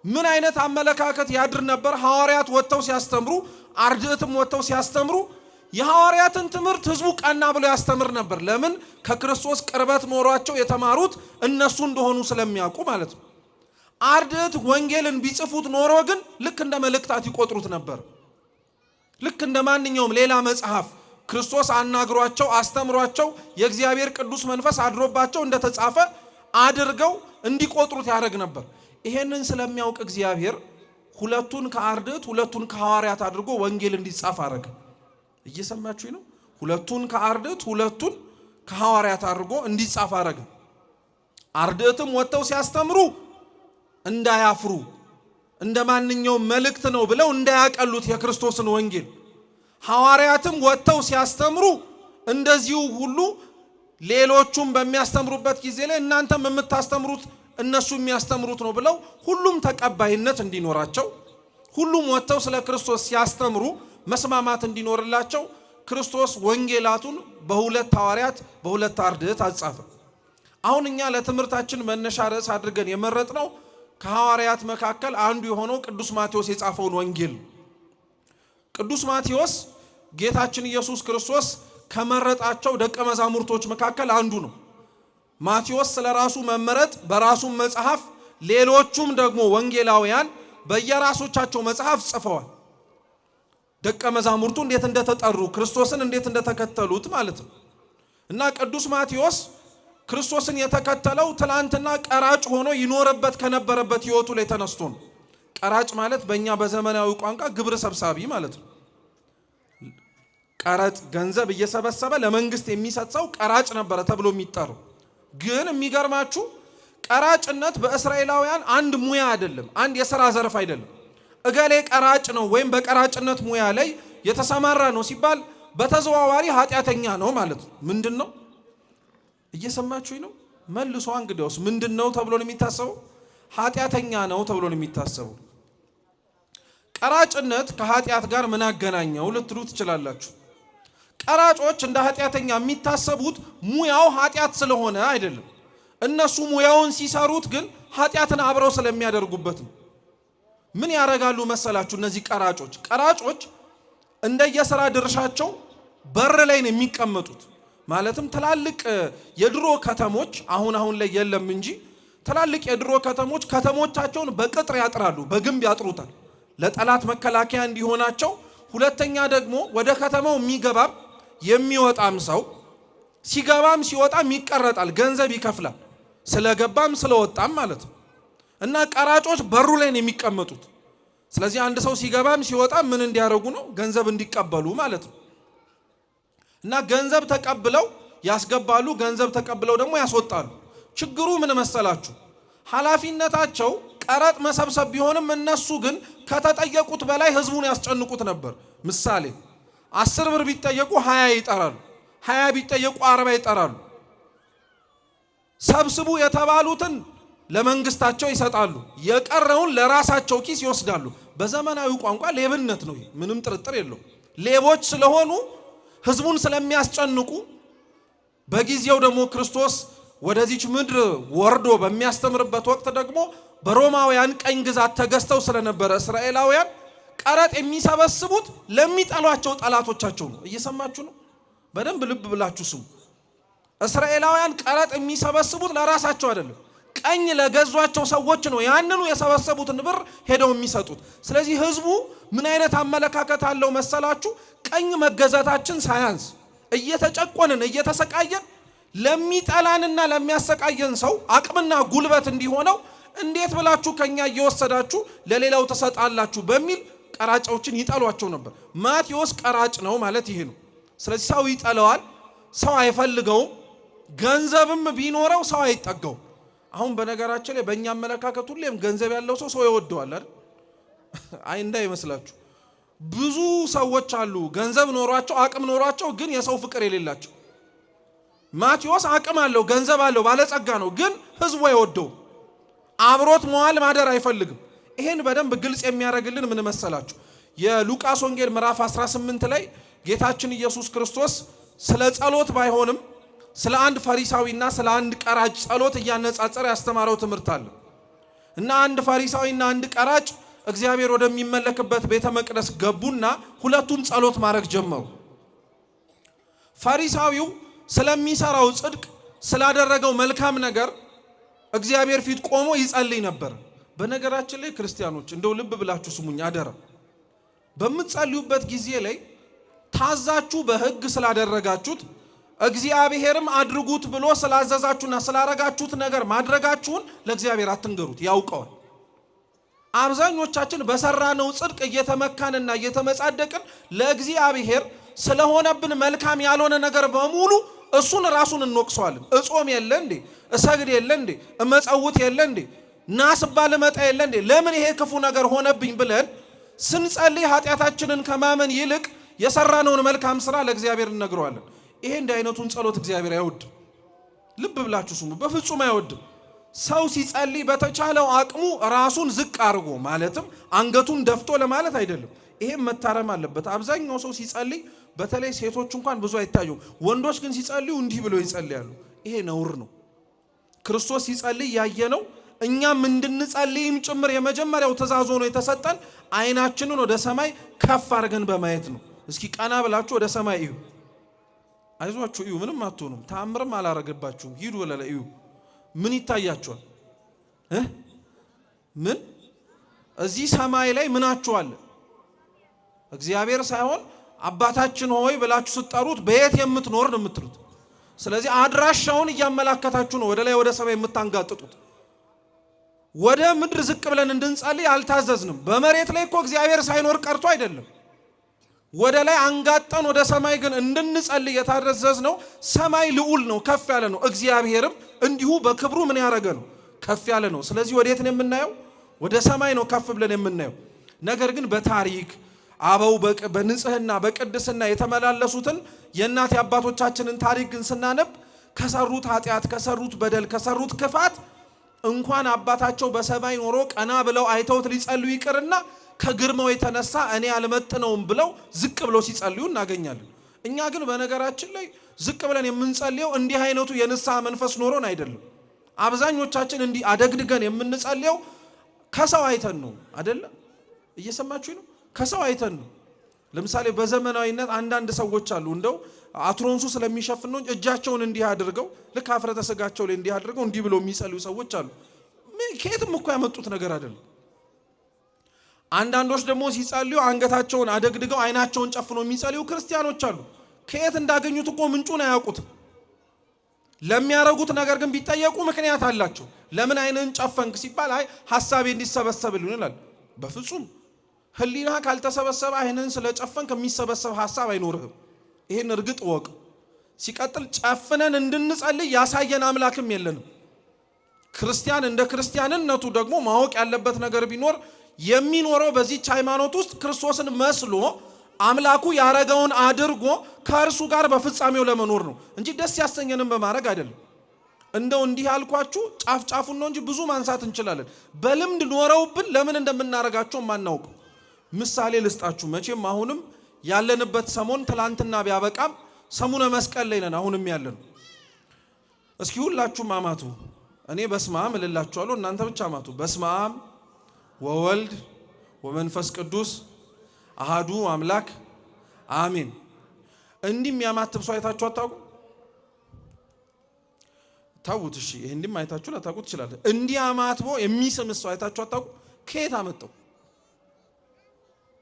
ምን አይነት አመለካከት ያድር ነበር? ሐዋርያት ወጥተው ሲያስተምሩ፣ አርድእትም ወጥተው ሲያስተምሩ የሐዋርያትን ትምህርት ህዝቡ ቀና ብሎ ያስተምር ነበር። ለምን? ከክርስቶስ ቅርበት ኖሯቸው የተማሩት እነሱ እንደሆኑ ስለሚያውቁ ማለት ነው። አርድእት ወንጌልን ቢጽፉት ኖሮ ግን ልክ እንደ መልእክታት ይቆጥሩት ነበር። ልክ እንደ ማንኛውም ሌላ መጽሐፍ ክርስቶስ አናግሯቸው አስተምሯቸው የእግዚአብሔር ቅዱስ መንፈስ አድሮባቸው እንደተጻፈ አድርገው እንዲቆጥሩት ያደርግ ነበር። ይሄንን ስለሚያውቅ እግዚአብሔር ሁለቱን ከአርድእት ሁለቱን ከሐዋርያት አድርጎ ወንጌል እንዲጻፍ አደረገ። እየሰማችሁ ነው? ሁለቱን ከአርድእት ሁለቱን ከሐዋርያት አድርጎ እንዲጻፍ አደረገ። አርድእትም ወጥተው ሲያስተምሩ እንዳያፍሩ እንደ ማንኛውም መልእክት ነው ብለው እንዳያቀሉት የክርስቶስን ወንጌል፣ ሐዋርያትም ወጥተው ሲያስተምሩ እንደዚሁ ሁሉ ሌሎቹም በሚያስተምሩበት ጊዜ ላይ እናንተም የምታስተምሩት እነሱ የሚያስተምሩት ነው ብለው ሁሉም ተቀባይነት እንዲኖራቸው፣ ሁሉም ወጥተው ስለ ክርስቶስ ሲያስተምሩ መስማማት እንዲኖርላቸው ክርስቶስ ወንጌላቱን በሁለት ሐዋርያት በሁለት አርድእት አጻፈ። አሁን እኛ ለትምህርታችን መነሻ ርዕስ አድርገን የመረጥነው ከሐዋርያት መካከል አንዱ የሆነው ቅዱስ ማቴዎስ የጻፈውን ወንጌል። ቅዱስ ማቴዎስ ጌታችን ኢየሱስ ክርስቶስ ከመረጣቸው ደቀ መዛሙርቶች መካከል አንዱ ነው። ማቴዎስ ስለ ራሱ መመረጥ በራሱ መጽሐፍ፣ ሌሎቹም ደግሞ ወንጌላውያን በየራሶቻቸው መጽሐፍ ጽፈዋል። ደቀ መዛሙርቱ እንዴት እንደተጠሩ ክርስቶስን እንዴት እንደተከተሉት ማለት ነው። እና ቅዱስ ማቴዎስ ክርስቶስን የተከተለው ትላንትና ቀራጭ ሆኖ ይኖርበት ከነበረበት ህይወቱ ላይ ተነስቶ ነው። ቀራጭ ማለት በእኛ በዘመናዊ ቋንቋ ግብር ሰብሳቢ ማለት ነው። ቀራጭ ገንዘብ እየሰበሰበ ለመንግስት የሚሰጥ ሰው ቀራጭ ነበረ ተብሎ የሚጠራው። ግን የሚገርማችሁ ቀራጭነት በእስራኤላውያን አንድ ሙያ አይደለም፣ አንድ የሥራ ዘርፍ አይደለም። እገሌ ቀራጭ ነው ወይም በቀራጭነት ሙያ ላይ የተሰማራ ነው ሲባል በተዘዋዋሪ ኃጢአተኛ ነው ማለት ነው። ምንድነው? እየሰማችሁኝ ነው? መልሶ እንግዲያውስ ምንድነው ተብሎ ነው የሚታሰበው? ኃጢአተኛ ነው ተብሎ ነው የሚታሰበው። ቀራጭነት ከኃጢአት ጋር ምን አገናኘው ልትሉ ትችላላችሁ። ቀራጮች እንደ ኃጢአተኛ የሚታሰቡት ሙያው ኃጢአት ስለሆነ አይደለም። እነሱ ሙያውን ሲሰሩት ግን ኃጢአትን አብረው ስለሚያደርጉበት ነው። ምን ያደርጋሉ መሰላችሁ? እነዚህ ቀራጮች እንደየሥራ ድርሻቸው በር ላይ ነው የሚቀመጡት። ማለትም ትላልቅ የድሮ ከተሞች አሁን ላይ የለም እንጂ ትላልቅ የድሮ ከተሞቻቸውን በቅጥር ያጥራሉ፣ በግንብ ያጥሩታል ለጠላት መከላከያ እንዲሆናቸው። ሁለተኛ ደግሞ ወደ ከተማው የሚገባም የሚወጣም ሰው ሲገባም ሲወጣም ይቀረጣል፣ ገንዘብ ይከፍላል፣ ስለገባም ስለወጣም ማለት ነው። እና ቀራጮች በሩ ላይ ነው የሚቀመጡት። ስለዚህ አንድ ሰው ሲገባም ሲወጣም ምን እንዲያደርጉ ነው? ገንዘብ እንዲቀበሉ ማለት ነው። እና ገንዘብ ተቀብለው ያስገባሉ፣ ገንዘብ ተቀብለው ደግሞ ያስወጣሉ። ችግሩ ምን መሰላችሁ? ኃላፊነታቸው ቀረጥ መሰብሰብ ቢሆንም እነሱ ግን ከተጠየቁት በላይ ህዝቡን ያስጨንቁት ነበር። ምሳሌ 10 ብር ቢጠየቁ 20 ይጠራሉ፣ 20 ቢጠየቁ 40 ይጠራሉ። ሰብስቡ የተባሉትን ለመንግስታቸው ይሰጣሉ፣ የቀረውን ለራሳቸው ኪስ ይወስዳሉ። በዘመናዊ ቋንቋ ሌብነት ነው፣ ምንም ጥርጥር የለው። ሌቦች ስለሆኑ ህዝቡን ስለሚያስጨንቁ በጊዜው ደግሞ ክርስቶስ ወደዚች ምድር ወርዶ በሚያስተምርበት ወቅት ደግሞ በሮማውያን ቀኝ ግዛት ተገዝተው ስለነበረ እስራኤላውያን ቀረጥ የሚሰበስቡት ለሚጠሏቸው ጠላቶቻቸው ነው። እየሰማችሁ ነው? በደንብ ልብ ብላችሁ ስሙ። እስራኤላውያን ቀረጥ የሚሰበስቡት ለራሳቸው አይደለም፣ ቀኝ ለገዟቸው ሰዎች ነው ያንኑ የሰበሰቡትን ብር ሄደው የሚሰጡት። ስለዚህ ህዝቡ ምን አይነት አመለካከት አለው መሰላችሁ? ቀኝ መገዛታችን ሳያንስ እየተጨቆንን እየተሰቃየን ለሚጠላንና ለሚያሰቃየን ሰው አቅምና ጉልበት እንዲሆነው እንዴት ብላችሁ ከኛ እየወሰዳችሁ ለሌላው ተሰጣላችሁ በሚል ቀራጮችን ይጠሏቸው ነበር። ማቴዎስ ቀራጭ ነው ማለት ይሄ ነው። ስለዚህ ሰው ይጠላዋል፣ ሰው አይፈልገውም፣ ገንዘብም ቢኖረው ሰው አይጠጋው። አሁን በነገራችን ላይ በእኛ አመለካከት ሁሌም ገንዘብ ያለው ሰው ይወደዋል አይደል? አይ እንዳይመስላችሁ። ብዙ ሰዎች አሉ ገንዘብ ኖሯቸው አቅም ኖሯቸው ግን የሰው ፍቅር የሌላቸው። ማቴዎስ አቅም አለው፣ ገንዘብ አለው፣ ባለጸጋ ነው፣ ግን ህዝቡ አይወደው፣ አብሮት መዋል ማደር አይፈልግም። ይሄን በደንብ ግልጽ የሚያደርግልን ምን መሰላችሁ? የሉቃስ ወንጌል ምዕራፍ 18 ላይ ጌታችን ኢየሱስ ክርስቶስ ስለ ጸሎት ባይሆንም ስለ አንድ ፈሪሳዊና ስለ አንድ ቀራጭ ጸሎት እያነጻጸረ ያስተማረው ትምህርት አለ። እና አንድ ፈሪሳዊና አንድ ቀራጭ እግዚአብሔር ወደሚመለክበት ቤተ መቅደስ ገቡና ሁለቱም ጸሎት ማድረግ ጀመሩ። ፈሪሳዊው ስለሚሰራው ጽድቅ ስላደረገው መልካም ነገር እግዚአብሔር ፊት ቆሞ ይጸልይ ነበር። በነገራችን ላይ ክርስቲያኖች እንደው ልብ ብላችሁ ስሙኝ አደራ። በምትጸልዩበት ጊዜ ላይ ታዛችሁ በሕግ ስላደረጋችሁት እግዚአብሔርም አድርጉት ብሎ ስላዘዛችሁና ስላረጋችሁት ነገር ማድረጋችሁን ለእግዚአብሔር አትንገሩት፣ ያውቀዋል። አብዛኞቻችን በሰራነው ጽድቅ እየተመካንና እየተመጻደቅን ለእግዚአብሔር ስለሆነብን መልካም ያልሆነ ነገር በሙሉ እሱን ራሱን እንወቅሰዋለን። እጾም የለ እንዴ? እሰግድ የለ እንዴ? እመጸውት የለ እንዴ? ናስባል መጣ የለ እንዴ? ለምን ይሄ ክፉ ነገር ሆነብኝ ብለን ስንጸልይ ኃጢአታችንን ከማመን ይልቅ የሰራነውን መልካም ስራ ለእግዚአብሔር እንነግረዋለን። ይሄ እንደ አይነቱን ጸሎት እግዚአብሔር አይወድም። ልብ ብላችሁ ስሙ፣ በፍጹም አይወድም። ሰው ሲጸልይ በተቻለው አቅሙ ራሱን ዝቅ አድርጎ ማለትም አንገቱን ደፍቶ ለማለት አይደለም። ይሄም መታረም አለበት። አብዛኛው ሰው ሲጸልይ በተለይ ሴቶች እንኳን ብዙ አይታዩም። ወንዶች ግን ሲጸልዩ እንዲህ ብለው ይጸልያሉ። ይሄ ነውር ነው። ክርስቶስ ሲጸልይ ያየነው እኛም እንድንጸልይም ጭምር የመጀመሪያው ትእዛዝ ሆኖ የተሰጠን አይናችንን ወደ ሰማይ ከፍ አድርገን በማየት ነው። እስኪ ቀና ብላችሁ ወደ ሰማይ እዩ። አይዟችሁ እዩ፣ ምንም አትሆኑም። ተአምርም አላረገባችሁም። ሂዱ ወለለ እዩ። ምን ይታያችኋል? ምን እዚህ ሰማይ ላይ ምናችሁ አለ? እግዚአብሔር ሳይሆን አባታችን ሆይ ብላችሁ ስትጠሩት በየት የምትኖር ነው የምትሉት። ስለዚህ አድራሻውን እያመላከታችሁ ነው ወደ ላይ ወደ ሰማይ የምታንጋጥጡት። ወደ ምድር ዝቅ ብለን እንድንጸልይ አልታዘዝንም። በመሬት ላይ እኮ እግዚአብሔር ሳይኖር ቀርቶ አይደለም። ወደ ላይ አንጋጠን ወደ ሰማይ ግን እንድንጸልይ የታዘዝነው ሰማይ ልዑል ነው፣ ከፍ ያለ ነው። እግዚአብሔርም እንዲሁ በክብሩ ምን ያደረገ ነው? ከፍ ያለ ነው። ስለዚህ ወዴት ነው የምናየው? ወደ ሰማይ ነው ከፍ ብለን የምናየው። ነገር ግን በታሪክ አበው በንጽህና በቅድስና የተመላለሱትን የእናት የአባቶቻችንን ታሪክ ግን ስናነብ ከሰሩት ኃጢአት፣ ከሰሩት በደል፣ ከሰሩት ክፋት እንኳን አባታቸው በሰማይ ኖሮ ቀና ብለው አይተውት ሊጸልዩ ይቅርና ከግርማው የተነሳ እኔ አልመጥነውም ብለው ዝቅ ብለው ሲጸልዩ እናገኛለን። እኛ ግን በነገራችን ላይ ዝቅ ብለን የምንጸልየው እንዲህ አይነቱ የንስሐ መንፈስ ኖሮን አይደለም። አብዛኞቻችን እንዲህ አደግድገን የምንጸልየው ከሰው አይተን ነው አይደለም? እየሰማችሁ ነው? ከሰው አይተን ነው። ለምሳሌ በዘመናዊነት አንዳንድ ሰዎች አሉ እንደው አትሮንሱ ስለሚሸፍን ነው እጃቸውን እንዲህ አድርገው ልክ አፍረተ ስጋቸው ላይ እንዲህ አድርገው እንዲህ ብለው የሚጸልዩ ሰዎች አሉ። ከየትም እኮ ያመጡት ነገር አይደለም። አንዳንዶች ደግሞ ሲጸልዩ አንገታቸውን አደግድገው አይናቸውን ጨፍነው የሚጸልዩ ክርስቲያኖች አሉ። ከየት እንዳገኙት እኮ ምንጩን አያውቁትም። ለሚያረጉት ነገር ግን ቢጠየቁ ምክንያት አላቸው። ለምን አይንን ጨፈንክ ሲባል አይ ሐሳቤ እንዲሰበሰብልኝ ይላል። በፍጹም ህሊና ካልተሰበሰበ አይንን ስለጨፈንክ የሚሰበሰብ ሐሳብ አይኖርህም። ይሄን እርግጥ ወቅ። ሲቀጥል ጨፍነን እንድንጸልይ ያሳየን አምላክም የለንም። ክርስቲያን እንደ ክርስቲያንነቱ ደግሞ ማወቅ ያለበት ነገር ቢኖር የሚኖረው በዚህች ሃይማኖት ውስጥ ክርስቶስን መስሎ አምላኩ ያረገውን አድርጎ ከእርሱ ጋር በፍጻሜው ለመኖር ነው እንጂ ደስ ያሰኘንም በማድረግ አይደለም። እንደው እንዲህ ያልኳችሁ ጫፍ ጫፉን ነው እንጂ ብዙ ማንሳት እንችላለን። በልምድ ኖረውብን ለምን እንደምናረጋቸው ማናውቅ ምሳሌ ልስጣችሁ። መቼም አሁንም ያለንበት ሰሞን ትላንትና ቢያበቃም ሰሙነ መስቀል ላይ ነን አሁንም ያለን። እስኪ ሁላችሁም አማቱ። እኔ በስመ አብ እልላችኋለሁ፣ እናንተ ብቻ አማቱ። በስመ አብ ወወልድ ወመንፈስ ቅዱስ አሃዱ አምላክ አሜን። እንዲህ የሚያማትብ ሰው አይታችሁ አታውቁ? ታውት እሺ፣ እንዲህም አይታችሁ ላታውቁ ትችላላችሁ። እንዲህ አማትቦ የሚስም ሰው አይታችሁ አታውቁ? ከየት አመጣው?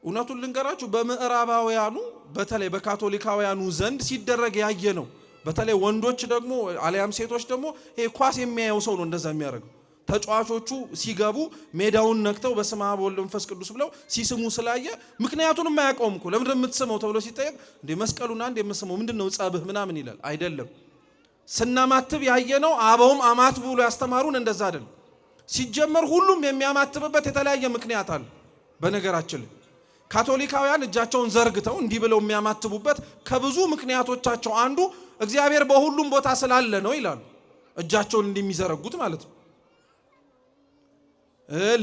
እውነቱን ልንገራችሁ፣ በምዕራባውያኑ በተለይ በካቶሊካውያኑ ዘንድ ሲደረግ ያየ ነው። በተለይ ወንዶች ደግሞ አልያም ሴቶች ደግሞ ይሄ ኳስ የሚያየው ሰው ነው እንደዛ የሚያደርገው። ተጫዋቾቹ ሲገቡ ሜዳውን ነክተው በስመ አብ ወወልድ ወመንፈስ ቅዱስ ብለው ሲስሙ ስላየ ምክንያቱንም አያውቀውም እኮ። ለምን እንደምትስመው ተብሎ ሲጠየቅ እንደ መስቀሉና እንደ የምስመው ምንድነው ጸብህ ምናምን ይላል። አይደለም ስናማትብ ያየነው አበውም አማትቡ ብሎ ያስተማሩን እንደዛ አይደለም። ሲጀመር ሁሉም የሚያማትብበት የተለያየ ምክንያት አለ። በነገራችን ላይ ካቶሊካውያን እጃቸውን ዘርግተው እንዲህ ብለው የሚያማትቡበት ከብዙ ምክንያቶቻቸው አንዱ እግዚአብሔር በሁሉም ቦታ ስላለ ነው ይላሉ። እጃቸውን እንደሚዘረጉት ማለት ነው።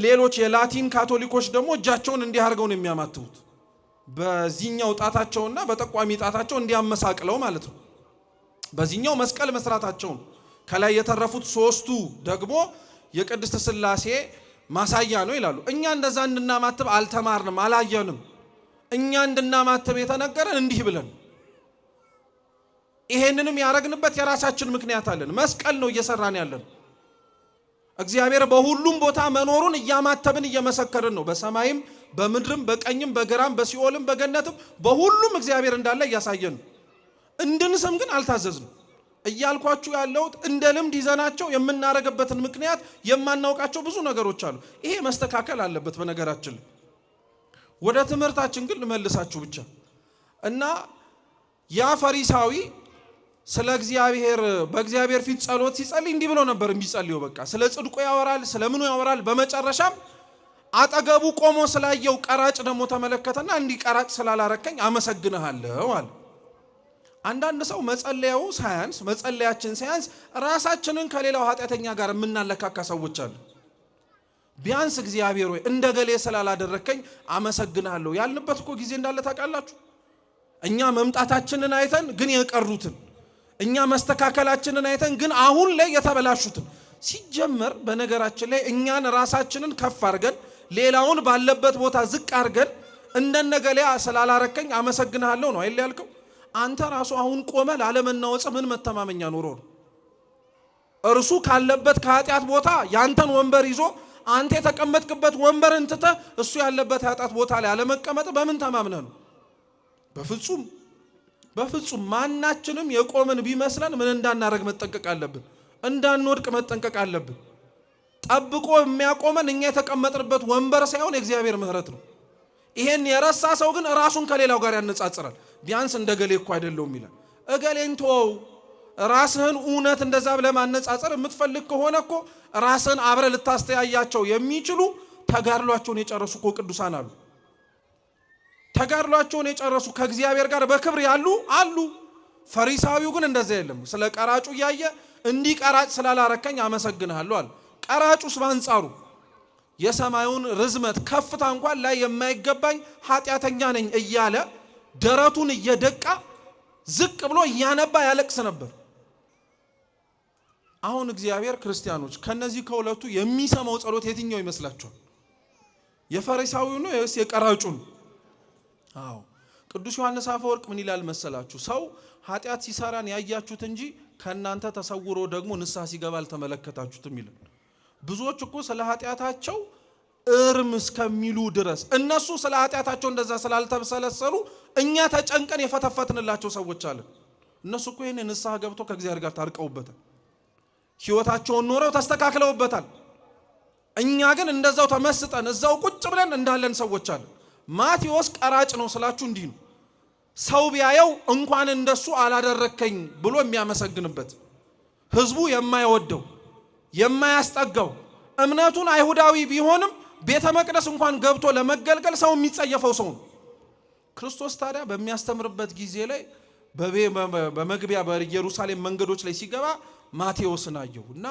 ሌሎች የላቲን ካቶሊኮች ደግሞ እጃቸውን እንዲህ አድርገው ነው የሚያማትቡት፣ በዚህኛው ጣታቸውና በጠቋሚ ጣታቸው እንዲያመሳቅለው ማለት ነው። በዚህኛው መስቀል መስራታቸው ነው። ከላይ የተረፉት ሶስቱ ደግሞ የቅድስት ሥላሴ ማሳያ ነው ይላሉ። እኛ እንደዛ እንድናማትብ አልተማርንም፣ አላየንም። እኛ እንድናማትብ የተነገረን እንዲህ ብለን፣ ይሄንንም ያረግንበት የራሳችን ምክንያት አለን። መስቀል ነው እየሰራን ያለን። እግዚአብሔር በሁሉም ቦታ መኖሩን እያማተብን እየመሰከርን ነው። በሰማይም በምድርም በቀኝም በግራም በሲኦልም በገነትም በሁሉም እግዚአብሔር እንዳለ እያሳየን ነው። እንድንስም ግን አልታዘዝንም። እያልኳችሁ ያለሁት እንደ ልምድ ይዘናቸው የምናረግበትን ምክንያት የማናውቃቸው ብዙ ነገሮች አሉ። ይሄ መስተካከል አለበት። በነገራችን ወደ ትምህርታችን ግን ልመልሳችሁ ብቻ እና ያ ፈሪሳዊ ስለ እግዚአብሔር በእግዚአብሔር ፊት ጸሎት ሲጸልይ እንዲህ ብሎ ነበር የሚጸልየው። በቃ ስለ ጽድቁ ያወራል፣ ስለምኑ ያወራል። በመጨረሻም አጠገቡ ቆሞ ስላየው ቀራጭ ደግሞ ተመለከተና እንዲህ ቀራጭ ስላላረከኝ አመሰግንሃለሁ አለ። አንዳንድ ሰው መጸለያው ሳያንስ መጸለያችን ሳያንስ ራሳችንን ከሌላው ኃጢአተኛ ጋር የምናለካካ ሰዎች አሉ። ቢያንስ እግዚአብሔር ሆይ እንደገሌ ስላላደረከኝ አመሰግንሃለሁ ያልንበት እኮ ጊዜ እንዳለ ታውቃላችሁ። እኛ መምጣታችንን አይተን ግን የቀሩትን፣ እኛ መስተካከላችንን አይተን ግን አሁን ላይ የተበላሹትን። ሲጀመር በነገራችን ላይ እኛን ራሳችንን ከፍ አድርገን ሌላውን ባለበት ቦታ ዝቅ አድርገን እንደነገሌ ስላላረከኝ አመሰግንሃለሁ ነው አይደል ያልከው? አንተ ራሱ አሁን ቆመ ላለመናወጽ ምን መተማመኛ ኖሮ ነው? እርሱ ካለበት ከኃጢአት ቦታ ያንተን ወንበር ይዞ አንተ የተቀመጥክበት ወንበርን ትተህ እሱ ያለበት ኃጢአት ቦታ ላይ አለመቀመጥ በምን ተማምነህ ነው? በፍጹም ማናችንም የቆምን ቢመስለን ምን እንዳናረግ መጠንቀቅ አለብን። እንዳንወድቅ መጠንቀቅ አለብን። ጠብቆ የሚያቆመን እኛ የተቀመጥንበት ወንበር ሳይሆን የእግዚአብሔር ምሕረት ነው። ይሄን የረሳ ሰው ግን ራሱን ከሌላው ጋር ያነጻጽራል። ቢያንስ እንደ ገሌ እኮ አይደለሁም ይላል። እገሌን ተወው። ራስህን እውነት እንደዛ ብለህ ማነጻጸር የምትፈልግ ከሆነ እኮ ራስህን አብረ ልታስተያያቸው የሚችሉ ተጋድሏቸውን የጨረሱ እኮ ቅዱሳን አሉ። ተጋድሏቸውን የጨረሱ ከእግዚአብሔር ጋር በክብር ያሉ አሉ። ፈሪሳዊው ግን እንደዛ የለም። ስለ ቀራጩ እያየ እንዲህ ቀራጭ ስላላረከኝ አመሰግንሃለሁ አለ። ቀራጩስ በአንጻሩ የሰማዩን ርዝመት ከፍታ እንኳን ላይ የማይገባኝ ኃጢአተኛ ነኝ እያለ ደረቱን እየደቃ ዝቅ ብሎ እያነባ ያለቅስ ነበር። አሁን እግዚአብሔር ክርስቲያኖች ከነዚህ ከሁለቱ የሚሰማው ጸሎት የትኛው ይመስላችኋል? የፈሪሳዊው ነው ወይስ የቀራጩ ነው? አዎ ቅዱስ ዮሐንስ አፈወርቅ ምን ይላል መሰላችሁ? ሰው ኃጢአት ሲሰራን ያያችሁት እንጂ ከናንተ ተሰውሮ ደግሞ ንስሐ ሲገባ አልተመለከታችሁትም ይላል። ብዙዎች እኮ ስለ ኃጢአታቸው እርም እስከሚሉ ድረስ እነሱ ስለ ኃጢአታቸው እንደዛ ስላልተሰለሰሉ እኛ ተጨንቀን የፈተፈትንላቸው ሰዎች አለን። እነሱ እኮ ይሄን ንስሐ ገብቶ ከእግዚአብሔር ጋር ታርቀውበታል። ሕይወታቸውን ኖረው ተስተካክለውበታል። እኛ ግን እንደዛው ተመስጠን እዛው ቁጭ ብለን እንዳለን ሰዎች አለን። ማቴዎስ ቀራጭ ነው ስላችሁ እንዲህ ነው። ሰው ቢያየው እንኳን እንደሱ አላደረከኝ ብሎ የሚያመሰግንበት፣ ህዝቡ የማይወደው የማያስጠጋው፣ እምነቱን አይሁዳዊ ቢሆንም ቤተ መቅደስ እንኳን ገብቶ ለመገልገል ሰው የሚጸየፈው ሰው ነው። ክርስቶስ ታዲያ በሚያስተምርበት ጊዜ ላይ በመግቢያ በኢየሩሳሌም መንገዶች ላይ ሲገባ ማቴዎስን አየሁ እና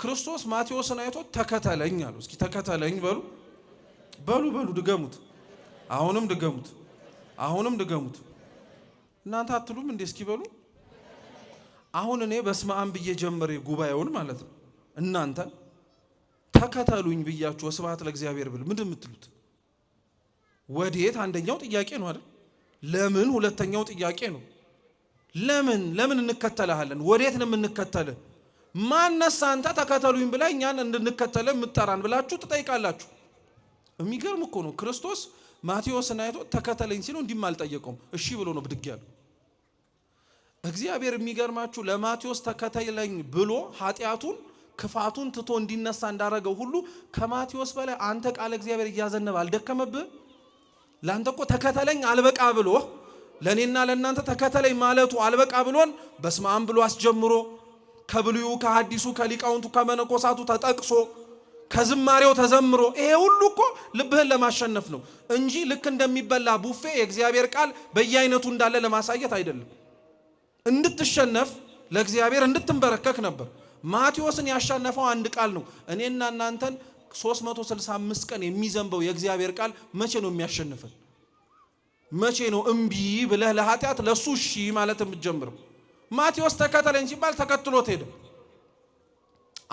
ክርስቶስ ማቴዎስን አይቶ ተከተለኝ አለው። እስኪ ተከተለኝ በሉ ድገሙት። አሁንም ድገሙት። እናንተ አትሉም እንዴ? እስኪ በሉ። አሁን እኔ በስመ አብ ብዬ ጀመረ ጉባኤውን ማለት ነው። እናንተ ተከተሉኝ ብያችሁ ስብሐት ለእግዚአብሔር ብል ምንድን የምትሉት? ወዴት? አንደኛው ጥያቄ ነው አይደል? ለምን? ሁለተኛው ጥያቄ ነው። ለምን እንከተልሃለን? ወዴት ነው የምንከተልህ? ማነሳ አንተ ተከተሉኝ ብለህ እኛን እንድንከተልህ የምትጠራን ብላችሁ ትጠይቃላችሁ። የሚገርም እኮ ነው። ክርስቶስ ማቴዎስን አይቶ ተከተለኝ ሲለው እንዲህም አልጠየቀውም፣ እሺ ብሎ ነው ብድግ ያለው። እግዚአብሔር የሚገርማችሁ ለማቴዎስ ተከተለኝ ብሎ ኃጢአቱን ክፋቱን ትቶ እንዲነሳ እንዳረገው ሁሉ ከማቴዎስ በላይ አንተ ቃለ እግዚአብሔር እያዘነበ አልደከመብህ? ለአንተ እኮ ተከተለኝ አልበቃ ብሎ ለእኔና ለእናንተ ተከተለኝ ማለቱ አልበቃ ብሎን በስመ አብ ብሎ አስጀምሮ ከብሉዩ ከሐዲሱ ከሊቃውንቱ ከመነኮሳቱ ተጠቅሶ ከዝማሬው ተዘምሮ ይሄ ሁሉ እኮ ልብህን ለማሸነፍ ነው እንጂ ልክ እንደሚበላ ቡፌ የእግዚአብሔር ቃል በየአይነቱ እንዳለ ለማሳየት አይደለም። እንድትሸነፍ ለእግዚአብሔር እንድትንበረከክ ነበር። ማቴዎስን ያሸነፈው አንድ ቃል ነው። እኔና እናንተን 365 ቀን የሚዘንበው የእግዚአብሔር ቃል መቼ ነው የሚያሸንፈን? መቼ ነው እምቢ ብለህ ለኃጢአት ለሱ እሺ ማለት የምትጀምረው? ማቴዎስ ተከተለኝ ሲባል ተከትሎት ሄደ።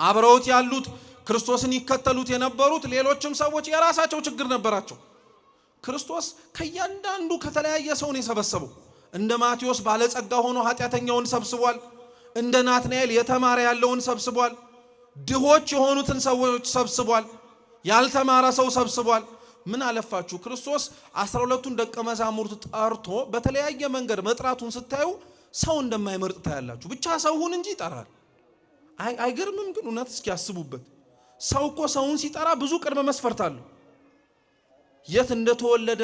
አብረውት ያሉት ክርስቶስን ይከተሉት የነበሩት ሌሎችም ሰዎች የራሳቸው ችግር ነበራቸው። ክርስቶስ ከእያንዳንዱ ከተለያየ ሰውን የሰበሰበው እንደ ማቴዎስ ባለጸጋ ሆኖ ኃጢአተኛውን ሰብስቧል። እንደ ናትናኤል የተማረ ያለውን ሰብስቧል። ድሆች የሆኑትን ሰዎች ሰብስቧል። ያልተማረ ሰው ሰብስቧል። ምን አለፋችሁ ክርስቶስ 12ቱን ደቀ መዛሙርት ጠርቶ በተለያየ መንገድ መጥራቱን ስታዩ ሰው እንደማይመርጥ ታያላችሁ። ብቻ ሰው ሁን እንጂ ይጠራል። አይገርምም? ግን እውነት እስኪ ያስቡበት። ሰው እኮ ሰውን ሲጠራ ብዙ ቅድመ መስፈርት አለው። የት እንደተወለደ፣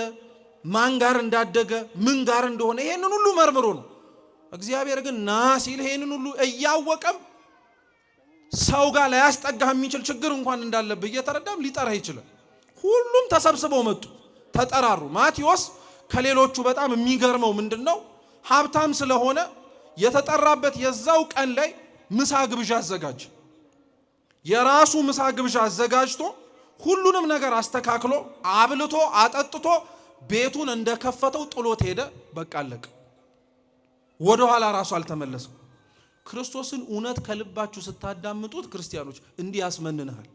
ማን ጋር እንዳደገ፣ ምን ጋር እንደሆነ ይሄንን ሁሉ መርምሮ ነው። እግዚአብሔር ግን ና ሲል ይሄንን ሁሉ እያወቀም ሰው ጋር ላያስጠጋህ የሚችል ችግር እንኳን እንዳለብህ እየተረዳም ሊጠራህ ይችላል። ሁሉም ተሰብስበው መጡ፣ ተጠራሩ። ማቴዎስ ከሌሎቹ በጣም የሚገርመው ምንድነው? ሀብታም ስለሆነ የተጠራበት የዛው ቀን ላይ ምሳ ግብዣ አዘጋጀ። የራሱ ምሳ ግብዣ አዘጋጅቶ ሁሉንም ነገር አስተካክሎ አብልቶ አጠጥቶ ቤቱን እንደከፈተው ጥሎት ሄደ። በቃ አለቀ። ወደ ኋላ ራሱ አልተመለሰም። ክርስቶስን እውነት ከልባችሁ ስታዳምጡት ክርስቲያኖች እንዲህ ያስመንንሃል።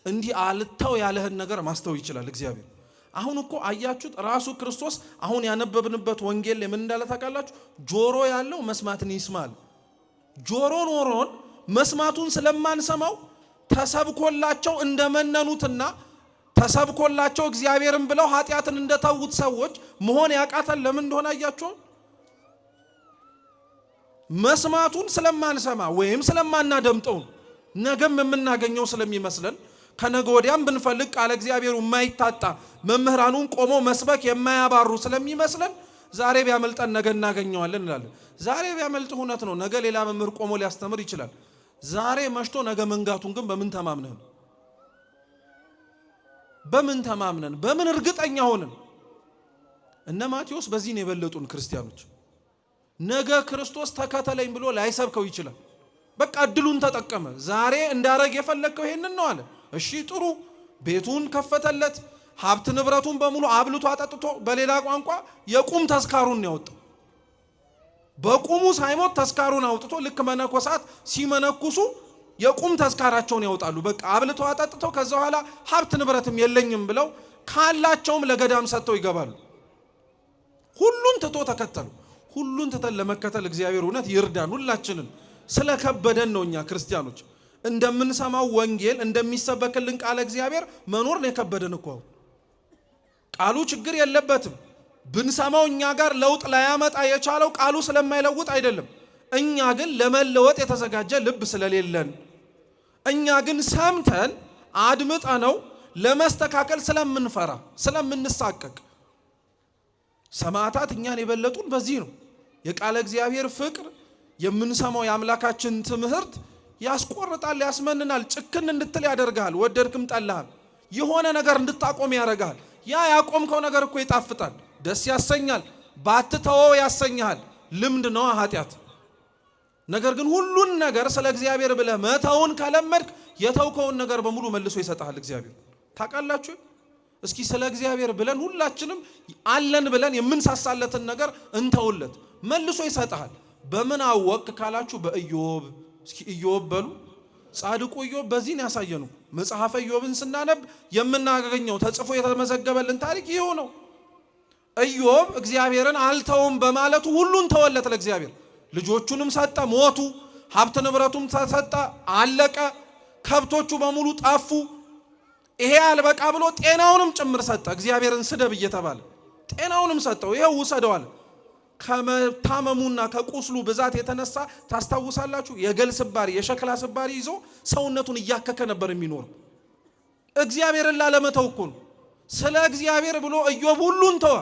እንዲህ አልተው ያለህን ነገር ማስተው ይችላል እግዚአብሔር። አሁን እኮ አያችሁት ራሱ ክርስቶስ አሁን ያነበብንበት ወንጌል ላይ ምን እንዳለ ታውቃላችሁ? ጆሮ ያለው መስማትን ይስማል። ጆሮ ኖሮን መስማቱን ስለማንሰማው ተሰብኮላቸው እንደመነኑትና ተሰብኮላቸው እግዚአብሔርን ብለው ኃጢአትን እንደተዉት ሰዎች መሆን ያቃተን ለምን እንደሆነ አያችሁ? መስማቱን ስለማንሰማ ወይም ስለማናደምጠው ነገም የምናገኘው ስለሚመስለን ከነገ ወዲያም ብንፈልግ ቃለ እግዚአብሔሩ የማይታጣ መምህራኑን ቆሞ መስበክ የማያባሩ ስለሚመስለን ዛሬ ቢያመልጠን ነገ እናገኘዋለን እንላለን። ዛሬ ቢያመልጥ እውነት ነው፣ ነገ ሌላ መምህር ቆሞ ሊያስተምር ይችላል። ዛሬ መሽቶ ነገ መንጋቱን ግን በምን ተማምነን በምን እርግጠኛ ሆነን? እነ ማቴዎስ በዚህ ነው የበለጡን ክርስቲያኖች። ነገ ክርስቶስ ተከተለኝ ብሎ ላይሰብከው ይችላል። በቃ እድሉን ተጠቀመ። ዛሬ እንዳረግ የፈለግከው ይሄንን ነው አለ። እሺ ጥሩ፣ ቤቱን ከፈተለት፣ ሀብት ንብረቱን በሙሉ አብልቶ አጠጥቶ፣ በሌላ ቋንቋ የቁም ተስካሩን ያወጣው። በቁሙ ሳይሞት ተስካሩን አውጥቶ ልክ መነኮሳት ሲመነኩሱ የቁም ተስካራቸውን ያወጣሉ። በቃ አብልቶ አጠጥተው ከዛ በኋላ ሀብት ንብረትም የለኝም ብለው ካላቸውም ለገዳም ሰጥተው ይገባሉ። ሁሉን ትቶ ተከተሉ። ሁሉን ትተን ለመከተል እግዚአብሔር እውነት ይርዳን ሁላችንን። ስለከበደን ነው እኛ ክርስቲያኖች እንደምንሰማው ወንጌል እንደሚሰበክልን ቃለ እግዚአብሔር መኖር ነው የከበደን እኮ። ቃሉ ችግር የለበትም። ብንሰማው እኛ ጋር ለውጥ ላያመጣ የቻለው ቃሉ ስለማይለውጥ አይደለም። እኛ ግን ለመለወጥ የተዘጋጀ ልብ ስለሌለን፣ እኛ ግን ሰምተን አድምጠነው ለመስተካከል ስለምንፈራ ስለምንሳቀቅ፣ ሰማዕታት እኛን የበለጡን በዚህ ነው። የቃለ እግዚአብሔር ፍቅር የምንሰማው የአምላካችን ትምህርት ያስቆርጣል፣ ያስመንናል፣ ጭክን እንድትል ያደርጋል። ወደድክም ጠላህም የሆነ ነገር እንድታቆም ያደርጋል። ያ ያቆምከው ነገር እኮ ይጣፍጣል፣ ደስ ያሰኛል፣ ባትተወው ያሰኛል። ልምድ ነው ኃጢአት። ነገር ግን ሁሉን ነገር ስለ እግዚአብሔር ብለህ መተውን ከለመድክ የተውከውን ነገር በሙሉ መልሶ ይሰጣል እግዚአብሔር። ታውቃላችሁ? እስኪ ስለ እግዚአብሔር ብለን ሁላችንም አለን ብለን የምንሳሳለትን ነገር እንተውለት፣ መልሶ ይሰጣል። በምን አወቅ ካላችሁ በኢዮብ። እስኪ ኢዮብ በሉ። ጻድቁ ኢዮብ በዚህ ነው ያሳየነው። መጽሐፈ ኢዮብን ስናነብ የምናገኘው ተጽፎ የተመዘገበልን ታሪክ ይሄው ነው። ኢዮብ እግዚአብሔርን አልተውም በማለቱ ሁሉን ተወለት ለእግዚአብሔር። ልጆቹንም ሰጠ፣ ሞቱ። ሀብት ንብረቱም ተሰጠ፣ አለቀ። ከብቶቹ በሙሉ ጠፉ። ይሄ አልበቃ ብሎ ጤናውንም ጭምር ሰጠ። እግዚአብሔርን ስደብ እየተባለ ጤናውንም ሰጠው። ይሄው ውሰደዋል። ከመታመሙና ከቁስሉ ብዛት የተነሳ ታስታውሳላችሁ፣ የገል ስባሪ የሸክላ ስባሪ ይዞ ሰውነቱን እያከከ ነበር የሚኖር። እግዚአብሔርን ላለመተው እኮ ነው። ስለ እግዚአብሔር ብሎ ኢዮብ ሁሉን ተወ።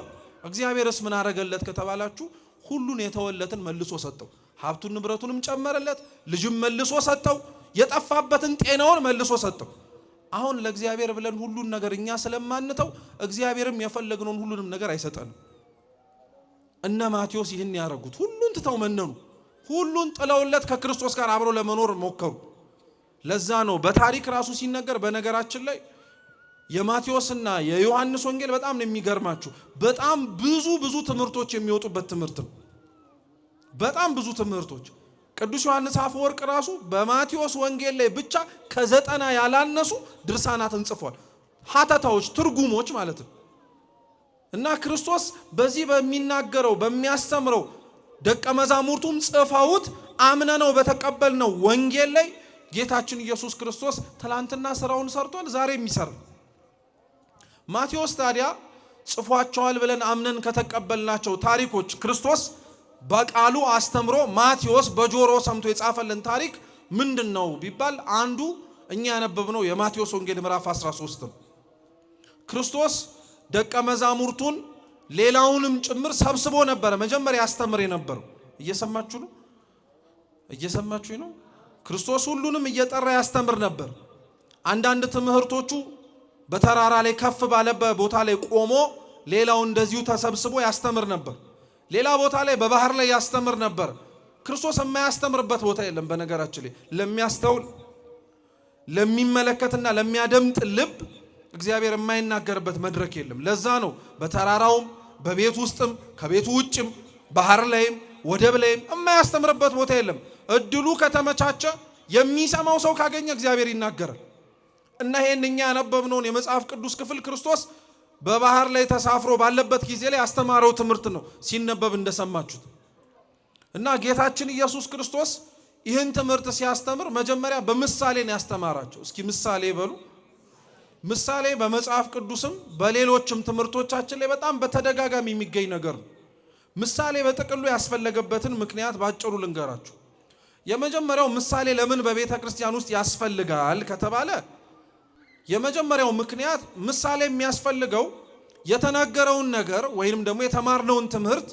እግዚአብሔርስ ምን አረገለት ከተባላችሁ ሁሉን የተወለትን መልሶ ሰጠው። ሀብቱን ንብረቱንም ጨመረለት፣ ልጅም መልሶ ሰጠው፣ የጠፋበትን ጤናውን መልሶ ሰጠው። አሁን ለእግዚአብሔር ብለን ሁሉን ነገር እኛ ስለማንተው እግዚአብሔርም የፈለግነውን ሁሉንም ነገር አይሰጠንም። እነ ማቴዎስ ይህን ያረጉት ሁሉን ትተው መነኑ። ሁሉን ጥለውለት ከክርስቶስ ጋር አብረው ለመኖር ሞከሩ። ለዛ ነው በታሪክ ራሱ ሲነገር፣ በነገራችን ላይ የማቴዎስና የዮሐንስ ወንጌል በጣም ነው የሚገርማችሁ። በጣም ብዙ ትምህርቶች የሚወጡበት ትምህርት ነው። በጣም ብዙ ትምህርቶች። ቅዱስ ዮሐንስ አፈወርቅ ራሱ በማቴዎስ ወንጌል ላይ ብቻ ከ90 ያላነሱ ድርሳናትን ጽፏል። ሀተታዎች፣ ትርጉሞች ማለት ነው። እና ክርስቶስ በዚህ በሚናገረው በሚያስተምረው ደቀ መዛሙርቱም ጽፈውት አምነነው በተቀበልነው ወንጌል ላይ ጌታችን ኢየሱስ ክርስቶስ ትላንትና ስራውን ሰርቷል፣ ዛሬ የሚሰራ። ማቴዎስ ታዲያ ጽፏቸዋል ብለን አምነን ከተቀበልናቸው ታሪኮች ክርስቶስ በቃሉ አስተምሮ ማቴዎስ በጆሮ ሰምቶ የጻፈልን ታሪክ ምንድነው ቢባል አንዱ እኛ ያነበብነው የማቴዎስ ወንጌል ምዕራፍ 13 ነው። ክርስቶስ ደቀ መዛሙርቱን ሌላውንም ጭምር ሰብስቦ ነበረ መጀመሪያ ያስተምር የነበረው። እየሰማችሁ ነው? እየሰማችሁ ነው? ክርስቶስ ሁሉንም እየጠራ ያስተምር ነበር። አንዳንድ ትምህርቶቹ በተራራ ላይ ከፍ ባለበት ቦታ ላይ ቆሞ ሌላው እንደዚሁ ተሰብስቦ ያስተምር ነበር። ሌላ ቦታ ላይ በባህር ላይ ያስተምር ነበር። ክርስቶስ የማያስተምርበት ቦታ የለም። በነገራችን ላይ ለሚያስተውል ለሚመለከትና ለሚያደምጥ ልብ እግዚአብሔር የማይናገርበት መድረክ የለም። ለዛ ነው በተራራውም በቤት ውስጥም ከቤቱ ውጭም ባህር ላይም ወደብ ላይም የማያስተምርበት ቦታ የለም። እድሉ ከተመቻቸ የሚሰማው ሰው ካገኘ እግዚአብሔር ይናገራል። እና ይሄን እኛ ያነበብነውን የመጽሐፍ ቅዱስ ክፍል ክርስቶስ በባህር ላይ ተሳፍሮ ባለበት ጊዜ ላይ ያስተማረው ትምህርት ነው ሲነበብ እንደሰማችሁት። እና ጌታችን ኢየሱስ ክርስቶስ ይህን ትምህርት ሲያስተምር መጀመሪያ በምሳሌ ነው ያስተማራቸው። እስኪ ምሳሌ በሉ። ምሳሌ በመጽሐፍ ቅዱስም በሌሎችም ትምህርቶቻችን ላይ በጣም በተደጋጋሚ የሚገኝ ነገር ነው። ምሳሌ በጥቅሉ ያስፈለገበትን ምክንያት ባጭሩ ልንገራችሁ። የመጀመሪያው ምሳሌ ለምን በቤተ ክርስቲያን ውስጥ ያስፈልጋል ከተባለ የመጀመሪያው ምክንያት ምሳሌ የሚያስፈልገው የተናገረውን ነገር ወይንም ደግሞ የተማርነውን ትምህርት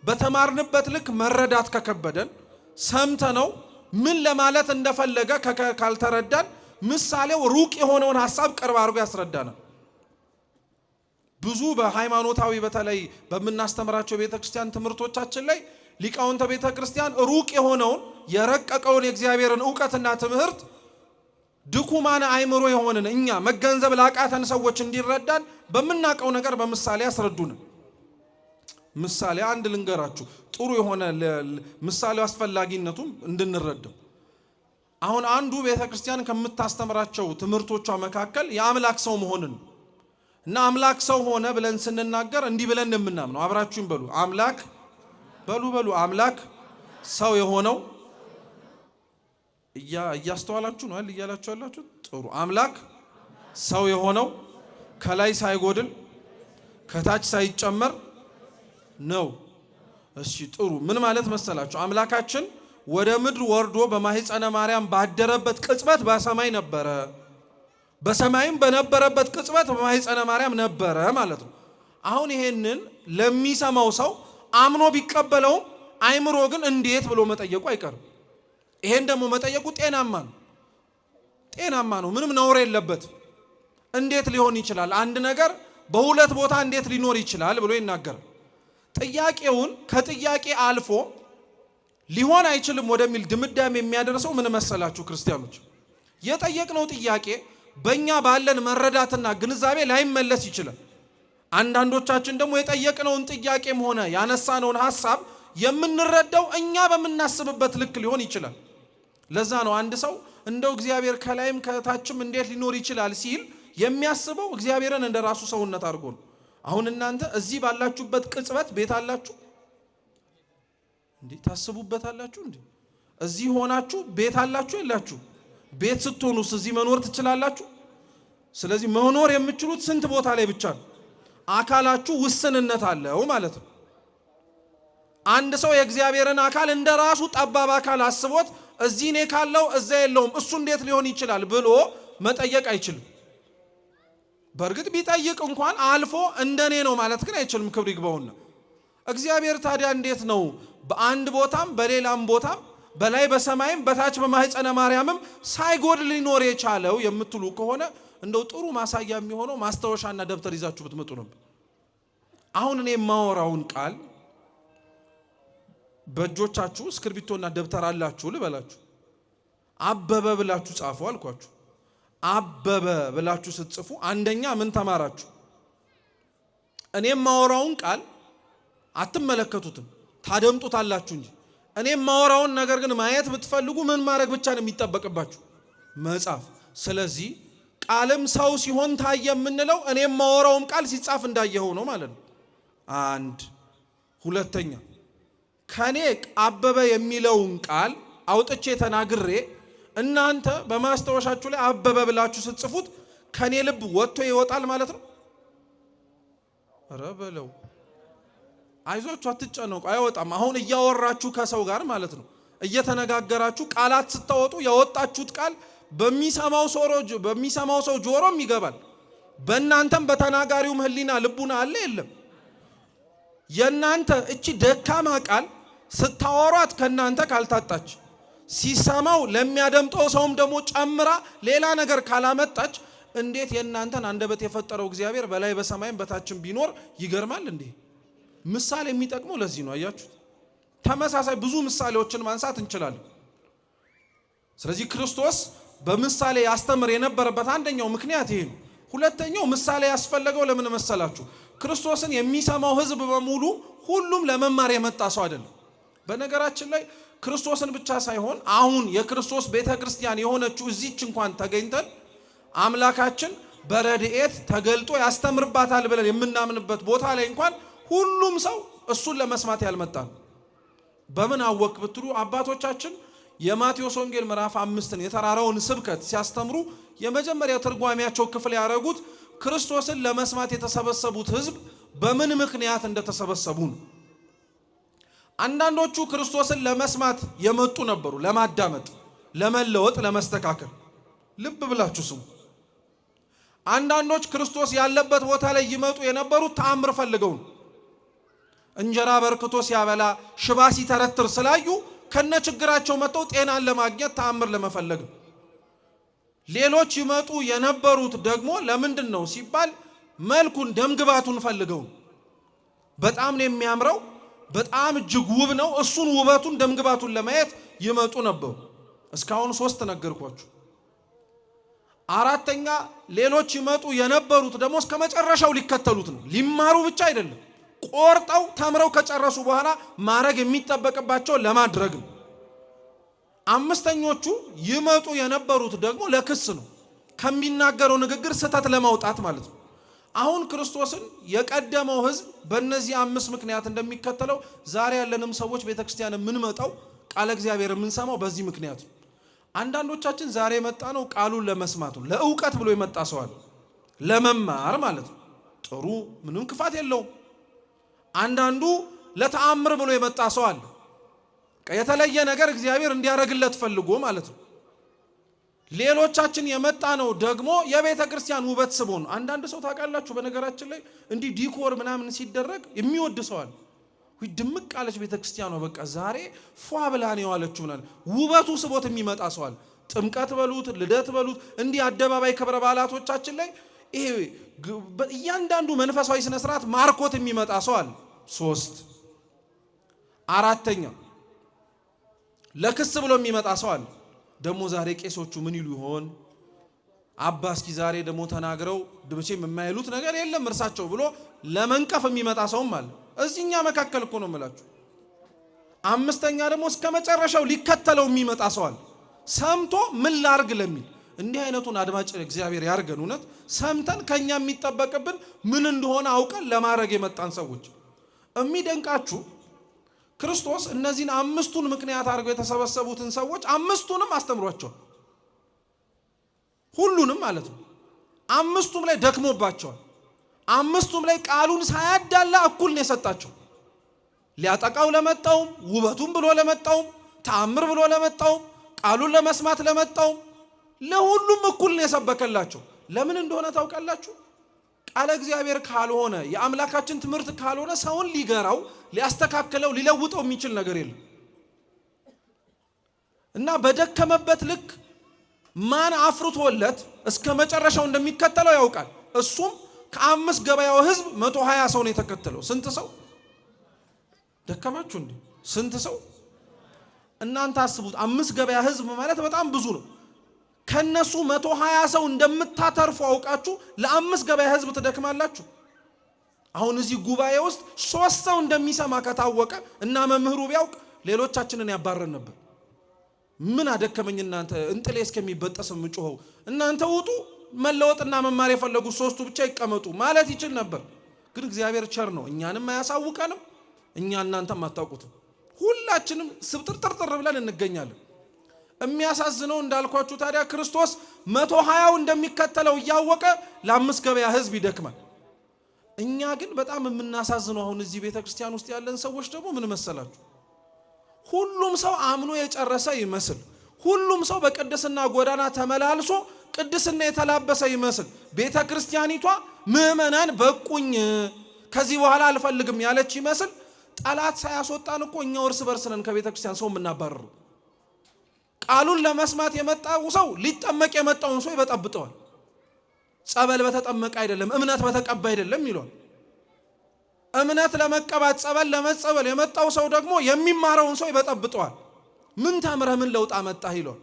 በተማርንበት ልክ መረዳት ከከበደን ሰምተነው ምን ለማለት እንደፈለገ ካልተረዳን ምሳሌው ሩቅ የሆነውን ሐሳብ ቅርብ አድርጎ ያስረዳናል። ብዙ በሃይማኖታዊ በተለይ በምናስተምራቸው ቤተክርስቲያን ትምህርቶቻችን ላይ ሊቃውንተ ቤተክርስቲያን ሩቅ የሆነውን የረቀቀውን የእግዚአብሔርን ዕውቀትና ትምህርት ድኩማን አእምሮ የሆነን እኛ መገንዘብ ላቃተን ሰዎች እንዲረዳን በምናቀው ነገር በምሳሌ ያስረዱን። ምሳሌ አንድ ልንገራችሁ ጥሩ የሆነ ምሳሌው አስፈላጊነቱም እንድንረዳው። አሁን አንዱ ቤተክርስቲያን ከምታስተምራቸው ትምህርቶቿ መካከል የአምላክ ሰው መሆንን እና አምላክ ሰው ሆነ ብለን ስንናገር እንዲህ ብለን እንደምናምነው አብራችሁን በሉ። አምላክ በሉ አምላክ ሰው የሆነው እያስተዋላችሁ ነው አይደል? እያላችሁ ያላችሁ ጥሩ። አምላክ ሰው የሆነው ከላይ ሳይጎድል ከታች ሳይጨመር ነው። እሺ ጥሩ። ምን ማለት መሰላችሁ? አምላካችን ወደ ምድር ወርዶ በማህፀነ ማርያም ባደረበት ቅጽበት በሰማይ ነበረ፣ በሰማይም በነበረበት ቅጽበት በማህፀነ ማርያም ነበረ ማለት ነው። አሁን ይሄንን ለሚሰማው ሰው አምኖ ቢቀበለውም አይምሮ ግን እንዴት ብሎ መጠየቁ አይቀርም። ይሄን ደግሞ መጠየቁ ጤናማ ነው። ምንም ነውር የለበት። እንዴት ሊሆን ይችላል? አንድ ነገር በሁለት ቦታ እንዴት ሊኖር ይችላል ብሎ ይናገራል። ጥያቄውን ከጥያቄ አልፎ ሊሆን አይችልም ወደሚል ድምዳሜ የሚያደርሰው ምን መሰላችሁ ክርስቲያኖች? የጠየቅነው ጥያቄ በእኛ ባለን መረዳትና ግንዛቤ ላይመለስ ይችላል። አንዳንዶቻችን ደግሞ የጠየቅነውን ጥያቄም ሆነ ያነሳነውን ሐሳብ የምንረዳው እኛ በምናስብበት ልክ ሊሆን ይችላል። ለዛ ነው አንድ ሰው እንደው እግዚአብሔር ከላይም ከታችም እንዴት ሊኖር ይችላል ሲል የሚያስበው እግዚአብሔርን እንደ ራሱ ሰውነት አድርጎ ነው። አሁን እናንተ እዚህ ባላችሁበት ቅጽበት ቤት አላችሁ እንዴ? ታስቡበታላችሁ እንዴ? እዚህ ሆናችሁ ቤት አላችሁ የላችሁ? ቤት ስትሆኑስ እዚህ መኖር ትችላላችሁ? ስለዚህ መኖር የምትችሉት ስንት ቦታ ላይ ብቻ ነው። አካላችሁ ውስንነት አለው ማለት ነው። አንድ ሰው የእግዚአብሔርን አካል እንደ ራሱ ጠባብ አካል አስቦት እዚህ እኔ ካለው እዛ የለውም እሱ እንዴት ሊሆን ይችላል ብሎ መጠየቅ አይችልም። በእርግጥ ቢጠይቅ እንኳን አልፎ እንደኔ ነው ማለት ግን አይችልም። ክብር ይግባውና እግዚአብሔር ታዲያ እንዴት ነው በአንድ ቦታም በሌላም ቦታም በላይ በሰማይም በታች በማህፀነ ማርያምም ሳይጎድል ሊኖር የቻለው የምትሉ ከሆነ እንደው ጥሩ ማሳያ የሚሆነው ማስታወሻና ደብተር ይዛችሁ ብትመጡ ነበር። አሁን እኔ የማወራውን ቃል በእጆቻችሁ እስክርቢቶና ደብተር አላችሁ ልበላችሁ። አበበ ብላችሁ ጻፉ አልኳችሁ። አበበ ብላችሁ ስትጽፉ አንደኛ ምን ተማራችሁ? እኔ የማወራውን ቃል አትመለከቱትም፣ ታደምጡታላችሁ እንጂ። እኔ የማወራውን ነገር ግን ማየት ብትፈልጉ ምን ማድረግ ብቻ ነው የሚጠበቅባችሁ? መጻፍ። ስለዚህ ቃልም ሰው ሲሆን ታየ የምንለው እኔ የማወራውም ቃል ሲጻፍ እንዳየኸው ነው ማለት ነው። አንድ ሁለተኛ ከኔ አበበ የሚለውን ቃል አውጥቼ ተናግሬ እናንተ በማስታወሻችሁ ላይ አበበ ብላችሁ ስትጽፉት ከኔ ልብ ወጥቶ ይወጣል ማለት ነው። ኧረ በለው አይዟችሁ፣ አትጨነቁ፣ አይወጣም። አሁን እያወራችሁ ከሰው ጋር ማለት ነው እየተነጋገራችሁ ቃላት ስታወጡ ያወጣችሁት ቃል በሚሰማው ሰው ጆሮም ይገባል። በእናንተም በተናጋሪውም ሕሊና ልቡና አለ የለም። የእናንተ እቺ ደካማ ቃል ስታወሯት ከእናንተ ካልታጣች ሲሰማው ለሚያደምጠው ሰውም ደግሞ ጨምራ ሌላ ነገር ካላመጣች እንዴት የእናንተን አንደበት የፈጠረው እግዚአብሔር በላይ በሰማይም በታችም ቢኖር ይገርማል እንዴ? ምሳሌ የሚጠቅመው ለዚህ ነው። አያችሁት? ተመሳሳይ ብዙ ምሳሌዎችን ማንሳት እንችላለን። ስለዚህ ክርስቶስ በምሳሌ ያስተምር የነበረበት አንደኛው ምክንያት ይሄ ነው። ሁለተኛው ምሳሌ ያስፈለገው ለምን መሰላችሁ? ክርስቶስን የሚሰማው ሕዝብ በሙሉ ሁሉም ለመማር የመጣ ሰው አይደለም። በነገራችን ላይ ክርስቶስን ብቻ ሳይሆን አሁን የክርስቶስ ቤተክርስቲያን የሆነችው እዚች እንኳን ተገኝተን አምላካችን በረድኤት ተገልጦ ያስተምርባታል ብለን የምናምንበት ቦታ ላይ እንኳን ሁሉም ሰው እሱን ለመስማት ያልመጣ ነው። በምን አወቅ ብትሉ አባቶቻችን የማቴዎስ ወንጌል ምዕራፍ 5 የተራራውን ስብከት ሲያስተምሩ የመጀመሪያ ትርጓሜያቸው ክፍል ያደረጉት ክርስቶስን ለመስማት የተሰበሰቡት ሕዝብ በምን ምክንያት እንደተሰበሰቡ ነው። አንዳንዶቹ ክርስቶስን ለመስማት የመጡ ነበሩ፣ ለማዳመጥ፣ ለመለወጥ፣ ለመስተካከል። ልብ ብላችሁ ስሙ። አንዳንዶች ክርስቶስ ያለበት ቦታ ላይ ይመጡ የነበሩት ተአምር ፈልገው ነው። እንጀራ በርክቶ ሲያበላ፣ ሽባ ሲተረትር ስላዩ ከነ ችግራቸው መጥተው ጤናን ለማግኘት ተአምር ለመፈለግ። ሌሎች ይመጡ የነበሩት ደግሞ ለምንድን ነው ሲባል መልኩን ደምግባቱን ፈልገው፣ በጣም ነው የሚያምረው፣ በጣም እጅግ ውብ ነው፣ እሱን ውበቱን ደምግባቱን ለማየት ይመጡ ነበሩ። እስካሁን 3 ነገርኳችሁ። አራተኛ ሌሎች ይመጡ የነበሩት ደግሞ እስከ መጨረሻው ሊከተሉት ነው። ሊማሩ ብቻ አይደለም፣ ቆርጠው ተምረው ከጨረሱ በኋላ ማድረግ የሚጠበቅባቸው ለማድረግ ነው። አምስተኞቹ ይመጡ የነበሩት ደግሞ ለክስ ነው፣ ከሚናገረው ንግግር ስህተት ለማውጣት ማለት ነው። አሁን ክርስቶስን የቀደመው ሕዝብ በእነዚህ 5 ምክንያት እንደሚከተለው ዛሬ ያለንም ሰዎች ቤተክርስቲያን የምንመጣው ቃለ እግዚአብሔር የምንሰማው በዚህ ምክንያት ነው። አንዳንዶቻችን ዛሬ የመጣ ነው ቃሉን ለመስማት ነው። ለእውቀት ብሎ የመጣ ሰው አለ፣ ለመማር ማለት ነው። ጥሩ፣ ምንም ክፋት የለውም። አንዳንዱ ለተአምር ብሎ የመጣ ሰው አለ፣ የተለየ ነገር እግዚአብሔር እንዲያደርግለት ፈልጎ ማለት ነው። ሌሎቻችን የመጣ ነው ደግሞ የቤተ ክርስቲያን ውበት ስቦ ነው። አንዳንድ ሰው ታውቃላችሁ፣ በነገራችን ላይ እንዲህ ዲኮር ምናምን ሲደረግ የሚወድ ሰው አለ። ወይ ድምቅ አለች ቤተ ክርስቲያኗ፣ በቃ ዛሬ ፏ ብላ ነው ያለችው ምናምን፣ ውበቱ ስቦት የሚመጣ ሰው አለ። ጥምቀት በሉት፣ ልደት በሉት፣ እንዲህ አደባባይ ክብረ በዓላቶቻችን ላይ ይሄ እያንዳንዱ መንፈሳዊ ስነ ስርዓት ማርኮት የሚመጣ ሰው አለ። 3 4ኛ ለክስ ብሎ የሚመጣ ሰው አለ። ደግሞ ዛሬ ቄሶቹ ምን ይሉ ይሆን አባ እስኪ ዛሬ ደግሞ ተናግረው ድብቼም የማይሉት ነገር የለም እርሳቸው ብሎ ለመንቀፍ የሚመጣ ሰውም አለ። እዚህኛ መካከል እኮ ነው የምላችሁ። 5ኛ ደግሞ እስከ መጨረሻው ሊከተለው የሚመጣ ሰው አለ፣ ሰምቶ ምን ላርግ ለሚል። እንዲህ አይነቱን አድማጭ እግዚአብሔር ያርገን። እውነት ሰምተን ከኛ የሚጠበቅብን ምን እንደሆነ አውቀን ለማድረግ የመጣን ሰዎች። የሚደንቃችሁ ክርስቶስ እነዚህን 5ቱን ምክንያት አድርገው የተሰበሰቡትን ሰዎች 5ቱንም አስተምሯቸዋል። ሁሉንም ማለት ነው። 5ቱም ላይ ደክሞባቸዋል። 5ቱም ላይ ቃሉን ሳያዳላ እኩል ነው የሰጣቸው። ሊያጠቃው ለመጣውም፣ ውበቱን ብሎ ለመጣውም፣ ተአምር ብሎ ለመጣውም፣ ቃሉን ለመስማት ለመጣውም፣ ለሁሉም እኩል ነው የሰበከላቸው። ለምን እንደሆነ ታውቃላችሁ? ቃለ እግዚአብሔር ካልሆነ የአምላካችን ትምህርት ካልሆነ ሰውን ሊገራው፣ ሊያስተካክለው፣ ሊለውጠው የሚችል ነገር የለም እና በደከመበት ልክ ማን አፍርቶለት እስከ መጨረሻው እንደሚከተለው ያውቃል። እሱም ከ5 ገበያው ሕዝብ 120 ሰው ነው የተከተለው። ስንት ሰው ደከማችሁ እንዴ? ስንት ሰው? እናንተ አስቡት። 5 ገበያ ሕዝብ ማለት በጣም ብዙ ነው። ከነሱ 120 ሰው እንደምታተርፉ አውቃችሁ ለ5 ገበያ ሕዝብ ትደክማላችሁ? አሁን እዚህ ጉባኤ ውስጥ 3 ሰው እንደሚሰማ ከታወቀ እና መምህሩ ቢያውቅ ሌሎቻችንን ያባረን ነበር። ምን አደከመኝ እናንተ እንጥሌ እስከሚበጠስ ምጮኸው፣ እናንተ ውጡ፣ መለወጥና መማር የፈለጉት 3ቱ ብቻ ይቀመጡ ማለት ይችል ነበር። ግን እግዚአብሔር ቸር ነው፣ እኛንም አያሳውቀንም፣ እኛ እናንተም አታውቁትም። ሁላችንም ስብጥርጥር ብለን እንገኛለን። የሚያሳዝነው እንዳልኳችሁ ታዲያ ክርስቶስ 120 እንደሚከተለው እያወቀ ለ5 ገበያ ሕዝብ ይደክማል። እኛ ግን በጣም የምናሳዝነው አሁን እዚህ ቤተክርስቲያን ውስጥ ያለን ሰዎች ደግሞ ምን መሰላችሁ? ሁሉም ሰው አምኖ የጨረሰ ይመስል፣ ሁሉም ሰው በቅድስና ጎዳና ተመላልሶ ቅድስና የተላበሰ ይመስል፣ ቤተክርስቲያኒቷ ምዕመናን በቁኝ ከዚህ በኋላ አልፈልግም ያለች ይመስል፣ ጠላት ሳያስወጣን እኮ እኛው እርስ በርስ ነን ከቤተክርስቲያን ሰው የምናባረሩ። ቃሉን ለመስማት የመጣው ሰው ሊጠመቅ የመጣውን ሰው ይበጠብጠዋል። ጸበል በተጠመቀ አይደለም፣ እምነት በተቀባ አይደለም ይሏል። እምነት ለመቀባት ጸበል ለመጸበል የመጣው ሰው ደግሞ የሚማረውን ሰው ይበጠብጠዋል። ምን ተምረህ ምን ለውጥ አመጣህ ይሏል።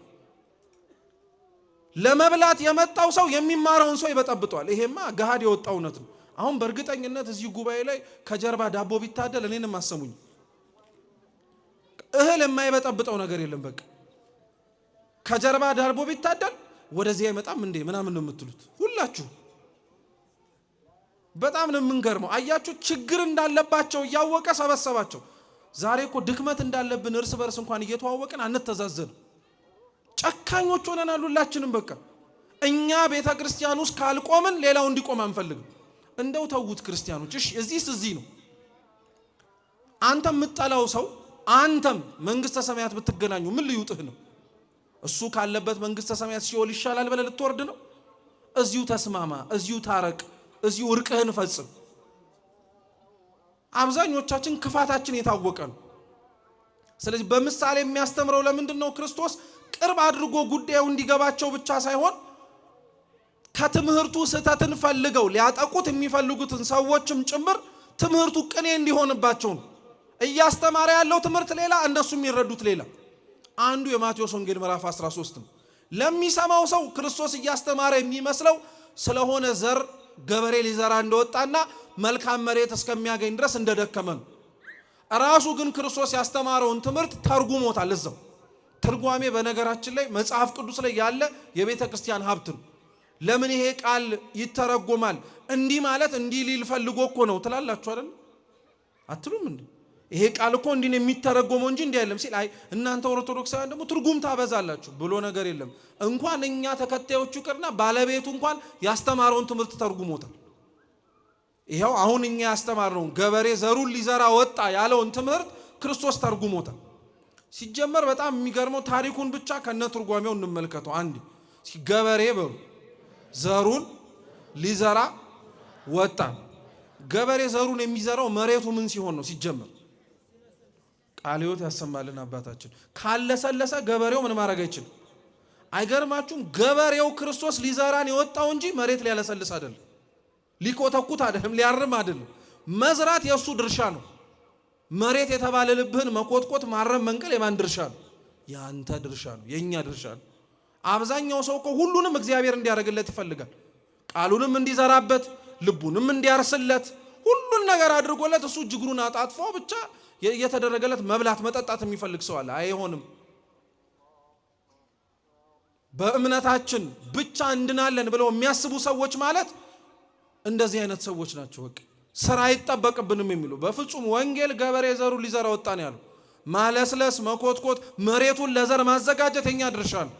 ለመብላት የመጣው ሰው የሚማረውን ሰው ይበጠብጠዋል። ይሄማ ገሃድ የወጣ እውነት ነው። አሁን በእርግጠኝነት እዚህ ጉባኤ ላይ ከጀርባ ዳቦ ቢታደል እኔንም አሰሙኝ፣ እህል የማይበጠብጠው ነገር የለም። በቃ ከጀርባ ዳቦ ቢታደል ወደዚህ አይመጣም እንዴ ምናምን ነው የምትሉት ሁላችሁ። በጣም ነው የምንገርመው። አያችሁ፣ ችግር እንዳለባቸው እያወቀ ሰበሰባቸው። ዛሬ እኮ ድክመት እንዳለብን እርስ በርስ እንኳን እየተዋወቅን አንተዛዘን። ጨካኞች ሆነናል ሁላችንም። በቃ እኛ ቤተ ክርስቲያን ውስጥ ካልቆምን ሌላው እንዲቆም አንፈልግም። እንደው ተውት ክርስቲያኖች። እሺ እዚህ ነው። አንተም የምትጠላው ሰው አንተም መንግስተ ሰማያት ብትገናኙ ምን ልዩጥህ ነው? እሱ ካለበት መንግስተ ሰማያት ሲኦል ይሻላል ብለህ ልትወርድ ነው? እዚሁ ተስማማ፣ እዚሁ ታረቅ፣ እዚሁ እርቅህን ፈጽም። አብዛኞቻችን ክፋታችን የታወቀ ነው። ስለዚህ በምሳሌ የሚያስተምረው ለምንድን ነው? ክርስቶስ ቅርብ አድርጎ ጉዳዩ እንዲገባቸው ብቻ ሳይሆን ከትምህርቱ ስህተትን ፈልገው ሊያጠቁት የሚፈልጉትን ሰዎችም ጭምር ትምህርቱ ቅኔ እንዲሆንባቸው ነው። እያስተማረ ያለው ትምህርት ሌላ፣ እነሱ የሚረዱት ሌላ። አንዱ የማቴዎስ ወንጌል ምዕራፍ 13 ነው። ለሚሰማው ሰው ክርስቶስ እያስተማረ የሚመስለው ስለሆነ ዘር ገበሬ ሊዘራ እንደወጣና መልካም መሬት እስከሚያገኝ ድረስ እንደደከመ ነው። ራሱ ግን ክርስቶስ ያስተማረውን ትምህርት ተርጉሞታል። እዛው ትርጓሜ በነገራችን ላይ መጽሐፍ ቅዱስ ላይ ያለ የቤተ ክርስቲያን ሀብት ነው። ለምን ይሄ ቃል ይተረጎማል? እንዲህ ማለት እንዲህ ሊል ፈልጎ እኮ ነው ትላላችሁ አይደል? አትሉም እንዴ? ይሄ ቃል እኮ እንዲህ ነው የሚተረጎመው እንጂ እንዲህ አይደለም ሲል፣ አይ እናንተ ኦርቶዶክሳውያን ደግሞ ትርጉም ታበዛላችሁ ብሎ ነገር የለም። እንኳን እኛ ተከታዮቹ ቅርና ባለቤቱ እንኳን ያስተማረውን ትምህርት ተርጉሞታል። ይሄው አሁን እኛ ያስተማርነውን ገበሬ ዘሩን ሊዘራ ወጣ ያለውን ትምህርት ክርስቶስ ተርጉሞታል። ሲጀመር በጣም የሚገርመው ታሪኩን ብቻ ከነ ትርጓሜው እንመልከተው። አንድ ገበሬ በሩ ዘሩን ሊዘራ ወጣ። ገበሬ ዘሩን የሚዘራው መሬቱ ምን ሲሆን ነው? ሲጀመር ቃለ ሕይወት ያሰማልን አባታችን። ካለሰለሰ ገበሬው ምን ማድረግ አይችልም። አይገርማችሁም? ገበሬው ክርስቶስ ሊዘራን የወጣው እንጂ መሬት ሊያለሰልስ አይደለም፣ ሊኮተኩት አይደለም፣ ሊያርም አይደለም። መዝራት የእሱ ድርሻ ነው። መሬት የተባለ ልብህን መኮትኮት፣ ማረም፣ መንቀል የማን ድርሻ ነው? ያንተ ድርሻ ነው፣ የኛ ድርሻ ነው። አብዛኛው ሰው እኮ ሁሉንም እግዚአብሔር እንዲያደርግለት ይፈልጋል። ቃሉንም እንዲዘራበት፣ ልቡንም እንዲያርስለት፣ ሁሉን ነገር አድርጎለት እሱ እጅግሩን አጣጥፎ ብቻ የተደረገለት መብላት መጠጣት የሚፈልግ ሰው አለ። አይሆንም። በእምነታችን ብቻ እንድናለን ብለው የሚያስቡ ሰዎች ማለት እንደዚህ አይነት ሰዎች ናቸው። በቃ ስራ አይጠበቅብንም የሚሉ በፍጹም። ወንጌል ገበሬ ዘሩ ሊዘራ ወጣ ነው ያለው። ማለስለስ፣ መኮትኮት፣ መሬቱን ለዘር ማዘጋጀት የኛ ድርሻ ነው።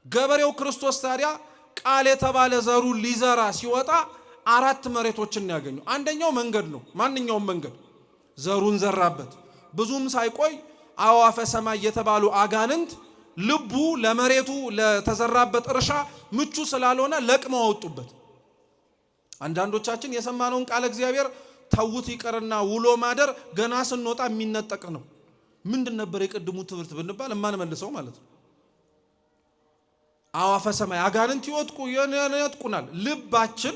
ገበሬው ክርስቶስ ታዲያ ቃል የተባለ ዘሩን ሊዘራ ሲወጣ 4 መሬቶችን ያገኙ። አንደኛው መንገድ ነው። ማንኛውም መንገድ ዘሩን ዘራበት። ብዙም ሳይቆይ አዕዋፈ ሰማይ የተባሉ አጋንንት ልቡ ለመሬቱ ለተዘራበት እርሻ ምቹ ስላልሆነ ለቅመው አወጡበት። አንዳንዶቻችን የሰማነውን ቃል እግዚአብሔር ተውት ይቀርና ውሎ ማደር ገና ስንወጣ የሚነጠቅ ነው። ምንድን ነበር የቅድሙ ትምህርት ብንባል የማንመልሰው ማለት ነው። አዕዋፈ ሰማይ አጋንንት ይወጥቁናል። ልባችን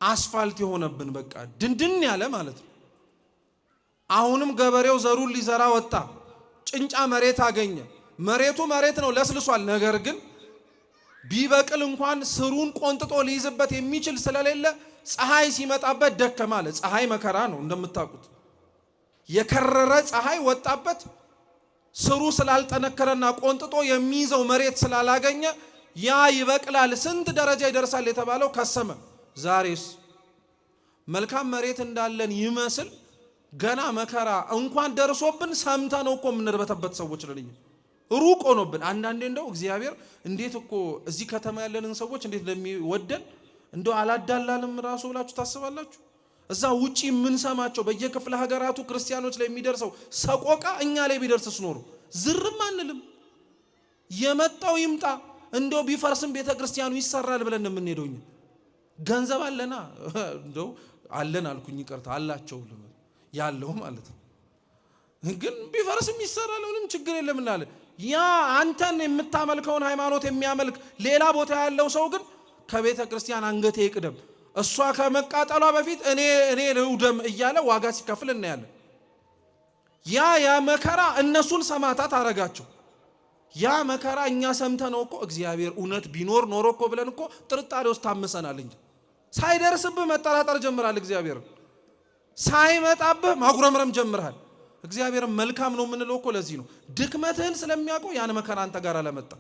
አስፋልት የሆነብን በቃ ድንድን ያለ ማለት ነው። አሁንም ገበሬው ዘሩን ሊዘራ ወጣ። ጭንጫ መሬት አገኘ። መሬቱ መሬት ነው፣ ለስልሷል። ነገር ግን ቢበቅል እንኳን ስሩን ቆንጥጦ ሊይዝበት የሚችል ስለሌለ ፀሐይ ሲመጣበት ደከመ አለ። ፀሐይ መከራ ነው እንደምታውቁት። የከረረ ፀሐይ ወጣበት። ስሩ ስላልጠነከረና ቆንጥጦ የሚይዘው መሬት ስላላገኘ ያ ይበቅላል፣ ስንት ደረጃ ይደርሳል የተባለው ከሰመ። ዛሬስ መልካም መሬት እንዳለን ይመስል ገና መከራ እንኳን ደርሶብን ሰምተነው እኮ የምንርበተበት ሰዎች ነን። ሩቅ ሆኖብን አንዳንዴ እንደው እግዚአብሔር እንዴት እኮ እዚህ ከተማ ያለንን ሰዎች እንዴት እንደሚወደን እንደው አላዳላንም ራሱ ብላችሁ ታስባላችሁ? እዛ ውጪ የምንሰማቸው በየክፍለ ሀገራቱ ክርስቲያኖች ላይ የሚደርሰው ሰቆቃ እኛ ላይ ቢደርስስ ኖሮ ዝርም አንልም። የመጣው ይምጣ፣ እንደው ቢፈርስም ቤተ ክርስቲያኑ ይሰራል ብለን የምንሄደው እኛ ገንዘብ አለና እንደው አለን አልኩኝ ይቅርታ አላቸው ያለው ማለት ነው። ግን ቢፈርስም ይሰራል ምንም ችግር የለም እናለ። ያ አንተን የምታመልከውን ሃይማኖት የሚያመልክ ሌላ ቦታ ያለው ሰው ግን ከቤተ ክርስቲያን አንገቴ ይቅደም፣ እሷ ከመቃጠሏ በፊት እኔ ልውደም እያለ ዋጋ ሲከፍል እናያለን። ያ መከራ እነሱን ሰማዕታት አረጋቸው። ያ መከራ እኛ ሰምተነው እኮ እግዚአብሔር እውነት ቢኖር ኖሮ እኮ ብለን እኮ ጥርጣሬ ውስጥ ታመሰናል እንጂ ሳይደርስብህ መጠራጠር ጀምራል። እግዚአብሔር ሳይመጣብህ ማጉረምረም ጀምራል። እግዚአብሔር መልካም ነው የምንለው እኮ ለዚህ ነው። ድክመትህን ስለሚያውቀው ያን መከራ አንተ ጋር አለመጣ።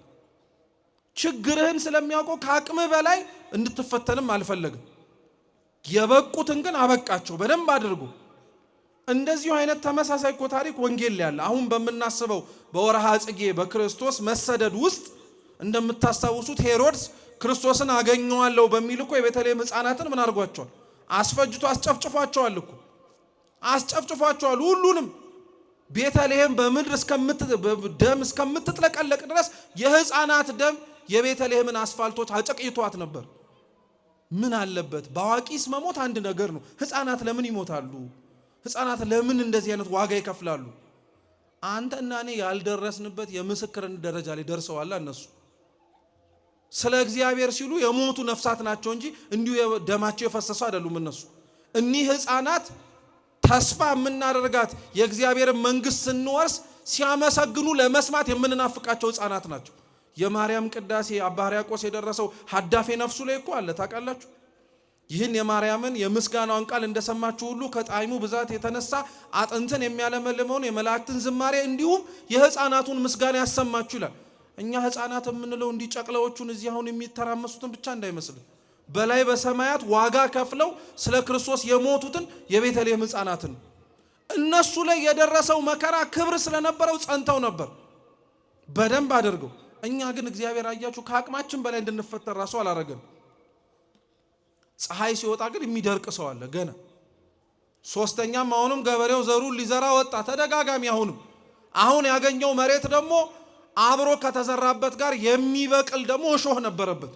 ችግርህን ስለሚያውቀው ከአቅምህ በላይ እንድትፈተንም አልፈለግም። የበቁትን ግን አበቃቸው በደንብ አድርጎ። እንደዚሁ አይነት ተመሳሳይ እኮ ታሪክ ወንጌል ላይ ያለ አሁን በመናስበው በወርሃ ጽጌ በክርስቶስ መሰደድ ውስጥ እንደምታስታውሱት ሄሮድስ ክርስቶስን አገኘዋለሁ በሚል እኮ የቤተልሔም ሕፃናትን ምን አድርጓቸዋል? አስፈጅቶ አስጨፍጭፏቸዋል እኮ አስጨፍጭፏቸዋል። ሁሉንም ቤተልሔም በምድር ደም እስከምትጥለቀለቅ ድረስ የሕፃናት ደም የቤተልሔምን አስፋልቶች አጨቅይቷት ነበር። ምን አለበት? በአዋቂስ መሞት አንድ ነገር ነው። ሕፃናት ለምን ይሞታሉ? ሕፃናት ለምን እንደዚህ አይነት ዋጋ ይከፍላሉ? አንተና እኔ ያልደረስንበት የምስክርነት ደረጃ ላይ ደርሰዋል። እነሱ ስለ እግዚአብሔር ሲሉ የሞቱ ነፍሳት ናቸው እንጂ እንዲሁ ደማቸው የፈሰሰው አይደሉም። እነሱ እኒህ ሕፃናት ተስፋ የምናደርጋት የእግዚአብሔር መንግስት ስንወርስ ሲያመሰግኑ ለመስማት የምንናፍቃቸው ሕፃናት ናቸው። የማርያም ቅዳሴ አባ ሕርያቆስ የደረሰው ሀዳፌ ነፍሱ ላይ እኮ አለ። ታውቃላችሁ? ይህን የማርያምን የምስጋናውን ቃል እንደሰማችሁ ሁሉ ከጣዕሙ ብዛት የተነሳ አጥንትን የሚያለመልመውን የመላእክትን ዝማሬ እንዲሁም የሕፃናቱን ምስጋና ያሰማችሁ ይላል። እኛ ሕፃናት የምንለው እንዲህ ጨቅላዎቹን እዚህ አሁን የሚተራመሱትን ብቻ እንዳይመስልን፣ በላይ በሰማያት ዋጋ ከፍለው ስለ ክርስቶስ የሞቱትን የቤተልሔም ሕፃናትን እነሱ ላይ የደረሰው መከራ ክብር ስለነበረው ጸንተው ነበር በደንብ አድርገው። እኛ ግን እግዚአብሔር አያችሁ ከአቅማችን በላይ እንድንፈተን ራሱ አላረገም። ፀሐይ ሲወጣ ግን የሚደርቅ ሰው አለ ገና። ሶስተኛም አሁንም ገበሬው ዘሩን ሊዘራ ወጣ ተደጋጋሚ። አሁን ያገኘው መሬት ደግሞ አብሮ ከተዘራበት ጋር የሚበቅል ደግሞ እሾህ ነበረበት።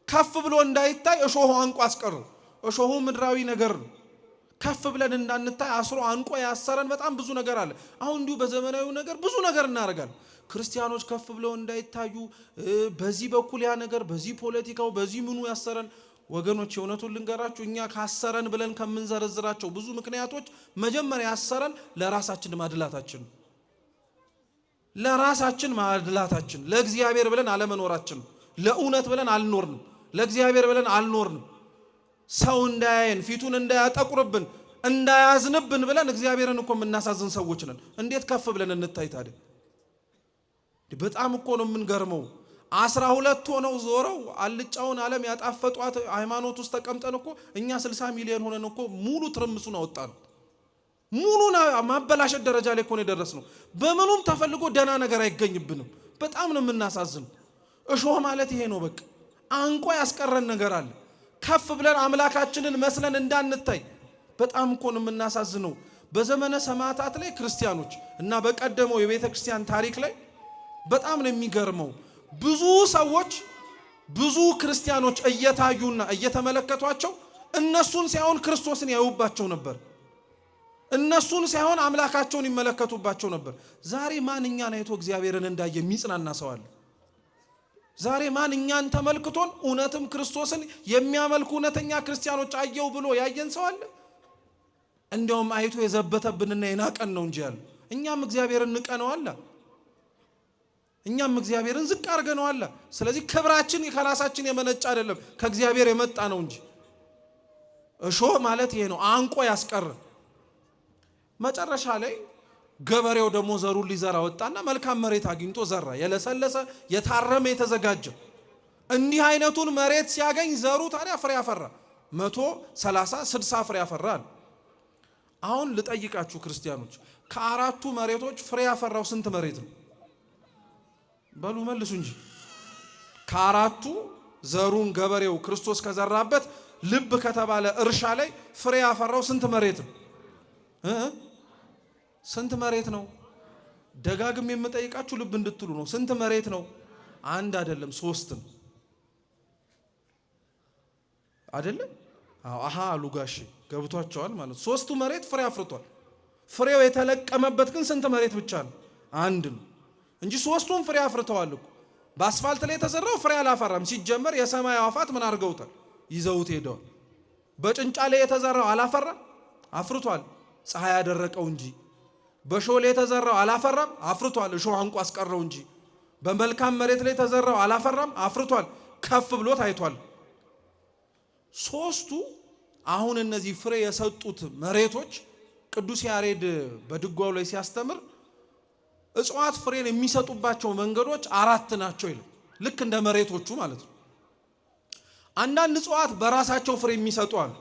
ከፍ ብሎ እንዳይታይ እሾሁ አንቆ አስቀረው። እሾሁ ምድራዊ ነገር ነው። ከፍ ብለን እንዳንታይ አስሮ አንቆ ያሰረን በጣም ብዙ ነገር አለ። አሁን እንዲሁ በዘመናዊ ነገር ብዙ ነገር እናደርጋለን። ክርስቲያኖች ከፍ ብለው እንዳይታዩ በዚህ በኩል ያ ነገር፣ በዚህ ፖለቲካው፣ በዚህ ምኑ ያሰረን። ወገኖች እውነቱን ልንገራችሁ፣ እኛ ካሰረን ብለን ከምንዘረዝራቸው ብዙ ምክንያቶች መጀመሪያ ያሰረን ለራሳችን ማድላታችን፣ ለእግዚአብሔር ብለን አለመኖራችን፣ ለእውነት ብለን አልኖርንም፣ ለእግዚአብሔር ብለን አልኖርንም። ሰው እንዳያየን ፊቱን እንዳያጠቁርብን እንዳያዝንብን ብለን እግዚአብሔርን እኮ የምናሳዝን ሰዎች ነን። እንዴት ከፍ ብለን እንታይ ታዲያ? በጣም እኮ ነው የምንገርመው። 12 ሆነው ዞረው አልጫውን ዓለም ያጣፈጧት ሃይማኖት ውስጥ ተቀምጠን እኮ እኛ 60 ሚሊዮን ሆነን እኮ ሙሉ ትርምሱን አወጣን። ሙሉና ማበላሸት ደረጃ ላይ እኮ ነው የደረስነው። በምኑም ተፈልጎ ደህና ነገር አይገኝብንም። በጣም ነው የምናሳዝን። እሾህ ማለት ይሄ ነው። በቃ አንቆ ያስቀረን ነገር አለ። ከፍ ብለን አምላካችንን መስለን እንዳንታይ በጣም እኮ ነው የምናሳዝነው። በዘመነ ሰማዕታት ላይ ክርስቲያኖች እና በቀደመው የቤተ ክርስቲያን ታሪክ ላይ በጣም ነው የሚገርመው። ብዙ ሰዎች ብዙ ክርስቲያኖች እየታዩና እየተመለከቷቸው እነሱን ሳይሆን ክርስቶስን ያዩባቸው ነበር። እነሱን ሳይሆን አምላካቸውን ይመለከቱባቸው ነበር። ዛሬ ማን እኛን አይቶ እግዚአብሔርን እንዳየ የሚጽናና ሰው አለ? ዛሬ ማን እኛን ተመልክቶን እውነትም ክርስቶስን የሚያመልኩ እውነተኛ ክርስቲያኖች አየው ብሎ ያየን ሰው አለ? እንዲያውም አይቶ የዘበተብንና የናቀን ነው እንጂ ያለ። እኛም እግዚአብሔርን ንቀነዋል፣ እኛም እግዚአብሔርን ዝቅ አድርገነዋል። ስለዚህ ክብራችን ከራሳችን የመነጨ አይደለም ከእግዚአብሔር የመጣ ነው እንጂ። እሾህ ማለት ይሄ ነው፣ አንቆ ያስቀር። መጨረሻ ላይ ገበሬው ደግሞ ዘሩን ሊዘራ ወጣና መልካም መሬት አግኝቶ ዘራ። የለሰለሰ የታረመ የተዘጋጀ። እንዲህ አይነቱን መሬት ሲያገኝ ዘሩ ታዲያ ፍሬ ያፈራ። 130 60 ፍሬ ያፈራል። አሁን ልጠይቃችሁ ክርስቲያኖች፣ ከአራቱ መሬቶች ፍሬ ያፈራው ስንት መሬት ነው? በሉ መልሱ እንጂ። ከአራቱ ዘሩን ገበሬው ክርስቶስ ከዘራበት ልብ ከተባለ እርሻ ላይ ፍሬ ያፈራው ስንት መሬት ነው? ስንት መሬት ነው? ደጋግም የምጠይቃችሁ ልብ እንድትሉ ነው። ስንት መሬት ነው? አንድ አይደለም 3 ነው። አይደለም? አሃ አሉ ጋሼ ገብቷቸዋል ማለት 3ቱ መሬት ፍሬ አፍርቷል። ፍሬው የተለቀመበት ግን ስንት መሬት ብቻ ነው? አንድ ነው እንጂ 3ቱም ፍሬ አፍርተዋል እኮ። በአስፋልት ላይ የተዘራው ፍሬ አላፈራም። ሲጀመር የሰማይ አዋፋት ምን አድርገውታል? ይዘውት ሄደዋል። በጭንጫ ላይ የተዘራው አላፈራም? አፍርቷል። ፀሐይ ያደረቀው እንጂ። በሾህ ላይ የተዘራው አላፈራም? አፍርቷል። እሾህ አንቆ አስቀረው እንጂ። በመልካም መሬት ላይ የተዘራው አላፈራም? አፍርቷል። ከፍ ብሎ ታይቷል። 3ቱ አሁን እነዚህ ፍሬ የሰጡት መሬቶች ቅዱስ ያሬድ በድጓው ላይ ሲያስተምር እጽዋት ፍሬን የሚሰጡባቸው መንገዶች 4 ናቸው ይላል። ልክ እንደ መሬቶቹ ማለት ነው። አንዳንድ እጽዋት በራሳቸው ፍሬ የሚሰጡ አሉ፣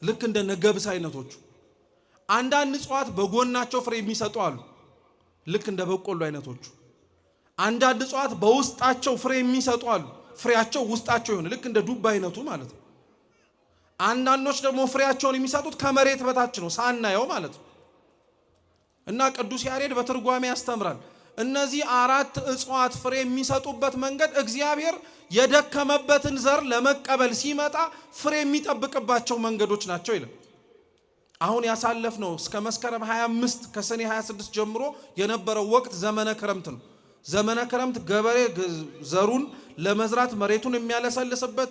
ልክ እንደ ገብስ አይነቶቹ። አንዳንድ እጽዋት በጎናቸው ፍሬ የሚሰጡ አሉ፣ ልክ እንደ በቆሎ አይነቶቹ። አንዳንድ እጽዋት በውስጣቸው ፍሬ የሚሰጡ አሉ፣ ፍሬያቸው ውስጣቸው ይሆን ልክ እንደ ዱባ አይነቱ ማለት ነው። አንዳንዶች ደግሞ ፍሬያቸውን የሚሰጡት ከመሬት በታች ነው ሳናየው ማለት ነው። እና ቅዱስ ያሬድ በትርጓሜ ያስተምራል። እነዚህ አራት እጽዋት ፍሬ የሚሰጡበት መንገድ እግዚአብሔር የደከመበትን ዘር ለመቀበል ሲመጣ ፍሬ የሚጠብቅባቸው መንገዶች ናቸው ይላል። አሁን ያሳለፍነው እስከ መስከረም 25 ከሰኔ 26 ጀምሮ የነበረው ወቅት ዘመነ ክረምት ነው። ዘመነ ክረምት ገበሬ ዘሩን ለመዝራት መሬቱን የሚያለሰልስበት፣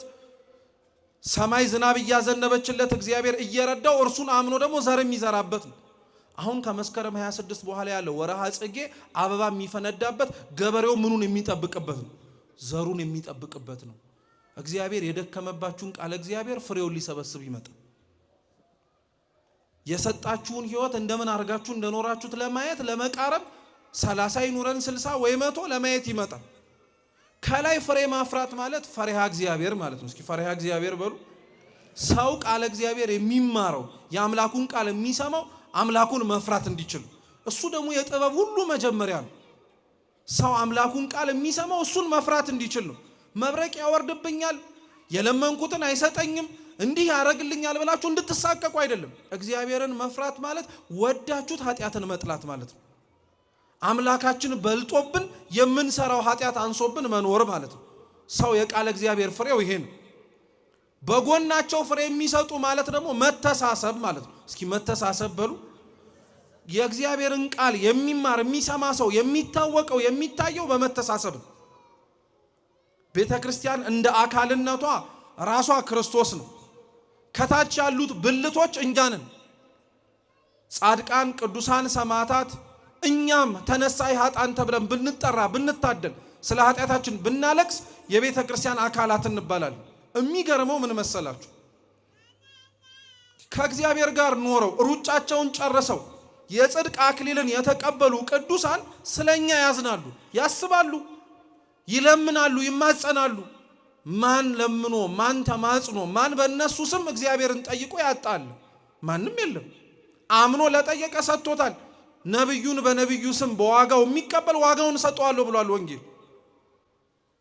ሰማይ ዝናብ እያዘነበችለት እግዚአብሔር እየረዳው እርሱን አምኖ ደግሞ ዘር የሚዘራበት ነው። አሁን ከመስከረም 26 በኋላ ያለው ወርሃ ጽጌ አበባ የሚፈነዳበት፣ ገበሬው ምኑን የሚጠብቅበት ነው? ዘሩን የሚጠብቅበት ነው። እግዚአብሔር የደከመባችሁን ቃል እግዚአብሔር ፍሬውን ሊሰበስብ ይመጣል። የሰጣችሁን ሕይወት እንደምን አድርጋችሁ እንደኖራችሁት ለማየት ለመቃረብ 30 ይኑረን 60 ወይ 100 ለማየት ይመጣል። ከላይ ፍሬ ማፍራት ማለት ፈሪሃ እግዚአብሔር ማለት ነው። እስኪ ፈሪሃ እግዚአብሔር በሉ። ሰው ቃል እግዚአብሔር የሚማረው የአምላኩን ቃል የሚሰማው አምላኩን መፍራት እንዲችል፣ እሱ ደግሞ የጥበብ ሁሉ መጀመሪያ ነው። ሰው አምላኩን ቃል የሚሰማው እሱን መፍራት እንዲችል ነው። መብረቅ ያወርድብኛል፣ የለመንኩትን አይሰጠኝም፣ እንዲህ ያደርግልኛል ብላችሁ እንድትሳቀቁ አይደለም። እግዚአብሔርን መፍራት ማለት ወዳችሁት ኃጢአትን መጥላት ማለት ነው። አምላካችን በልጦብን የምንሰራው ኃጢአት አንሶብን መኖር ማለት ነው። ሰው የቃል እግዚአብሔር ፍሬው ይሄ ነው። በጎናቸው ፍሬ የሚሰጡ ማለት ደግሞ መተሳሰብ ማለት ነው። እስኪ መተሳሰብ በሉ። የእግዚአብሔርን ቃል የሚማር የሚሰማ ሰው የሚታወቀው የሚታየው በመተሳሰብ ነው። ቤተ ክርስቲያን እንደ አካልነቷ ራሷ ክርስቶስ ነው። ከታች ያሉት ብልቶች እኛ ነን። ጻድቃን፣ ቅዱሳን፣ ሰማዕታት እኛም ተነሳይ ኃጥአን ተብለን ብንጠራ ብንታደል ስለ ኃጢአታችን ብናለቅስ የቤተ ክርስቲያን አካላት እንባላለን። የሚገርመው ምን መሰላችሁ? ከእግዚአብሔር ጋር ኖረው ሩጫቸውን ጨርሰው የጽድቅ አክሊልን የተቀበሉ ቅዱሳን ስለኛ ያዝናሉ፣ ያስባሉ፣ ይለምናሉ፣ ይማጸናሉ። ማን ለምኖ ማን ተማጽኖ ማን በእነሱ ስም እግዚአብሔርን ጠይቆ ያጣል? ማንም የለም። አምኖ ለጠየቀ ሰጥቶታል። ነብዩን በነብዩ ስም በዋጋው የሚቀበል ዋጋውን ሰጠዋለሁ ብሏል ወንጌል።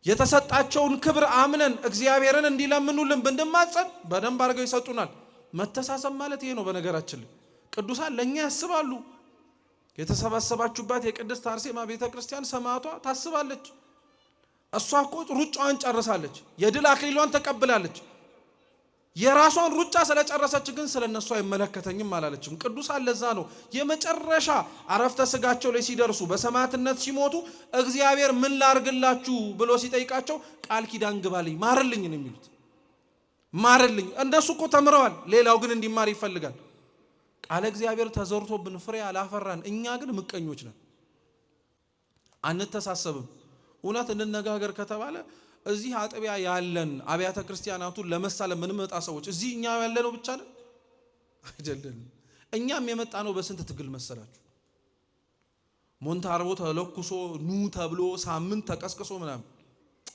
የተሰጣቸውን ክብር አምነን እግዚአብሔርን እንዲለምኑልን ብንማጸን በደንብ አድርገው ይሰጡናል። መተሳሰብ ማለት ይሄ ነው። በነገራችን ላይ ቅዱሳን ለኛ ያስባሉ። የተሰባሰባችሁባት የቅድስት አርሴማ ቤተክርስቲያን ሰማዕቷ ታስባለች። እሷ እኮ ሩጫዋን ጨርሳለች፣ የድል አክሊሏን ተቀብላለች። የራሷን ሩጫ ስለጨረሰች ግን ስለነሱ አይመለከተኝም አላለችም። ቅዱሳን ለዛ ነው የመጨረሻ አረፍተ ስጋቸው ላይ ሲደርሱ በሰማዕትነት ሲሞቱ እግዚአብሔር ምን ላርግላችሁ ብሎ ሲጠይቃቸው ቃል ኪዳን ግባልኝ ማርልኝ ነው የሚሉት። ማርልኝ። እነሱ እኮ ተምረዋል፣ ሌላው ግን እንዲማር ይፈልጋል። ቃለ እግዚአብሔር ተዘርቶብን ፍሬ አላፈራን። እኛ ግን ምቀኞች ነን፣ አንተሳሰብም። እውነት እንነጋገር ከተባለ እዚህ አጥቢያ ያለን አብያተ ክርስቲያናቱን ለመሳለም ምንመጣ ሰዎች እዚህ እኛ ያለነው ብቻ ነን አይደለም። እኛም የመጣ ነው በስንት ትግል መሰላችሁ? ሞንታርቦ ተለኩሶ ኑ ተብሎ ሳምንት ተቀስቅሶ ምናምን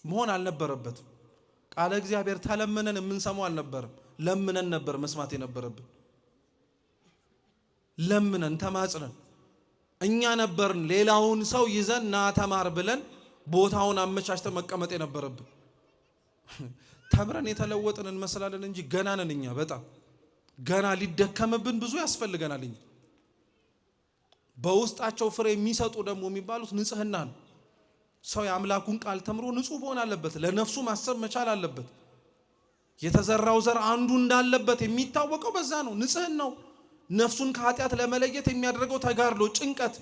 መሆን አልነበረበትም። ቃለ እግዚአብሔር ተለምነን የምንሰማው አልነበረም። ለምነን ነበር መስማት የነበረብን። ለምነን ተማጽነን እኛ ነበርን ሌላውን ሰው ይዘን ና ተማር ብለን ቦታውን አመቻችተ መቀመጥ የነበረብን። ተምረን የተለወጥን እንመስላለን እንጂ ገና ነን። እኛ በጣም ገና ሊደከምብን ብዙ ያስፈልገናል። እኛ በውስጣቸው ፍሬ የሚሰጡ ደግሞ የሚባሉት ንጽህና ነው። ሰው የአምላኩን ቃል ተምሮ ንጹህ መሆን አለበት። ለነፍሱ ማሰብ መቻል አለበት። የተዘራው ዘር አንዱ እንዳለበት የሚታወቀው በዛ ነው። ንጽህናው ነፍሱን ከኃጢአት ለመለየት የሚያደርገው ተጋድሎ፣ ጭንቀት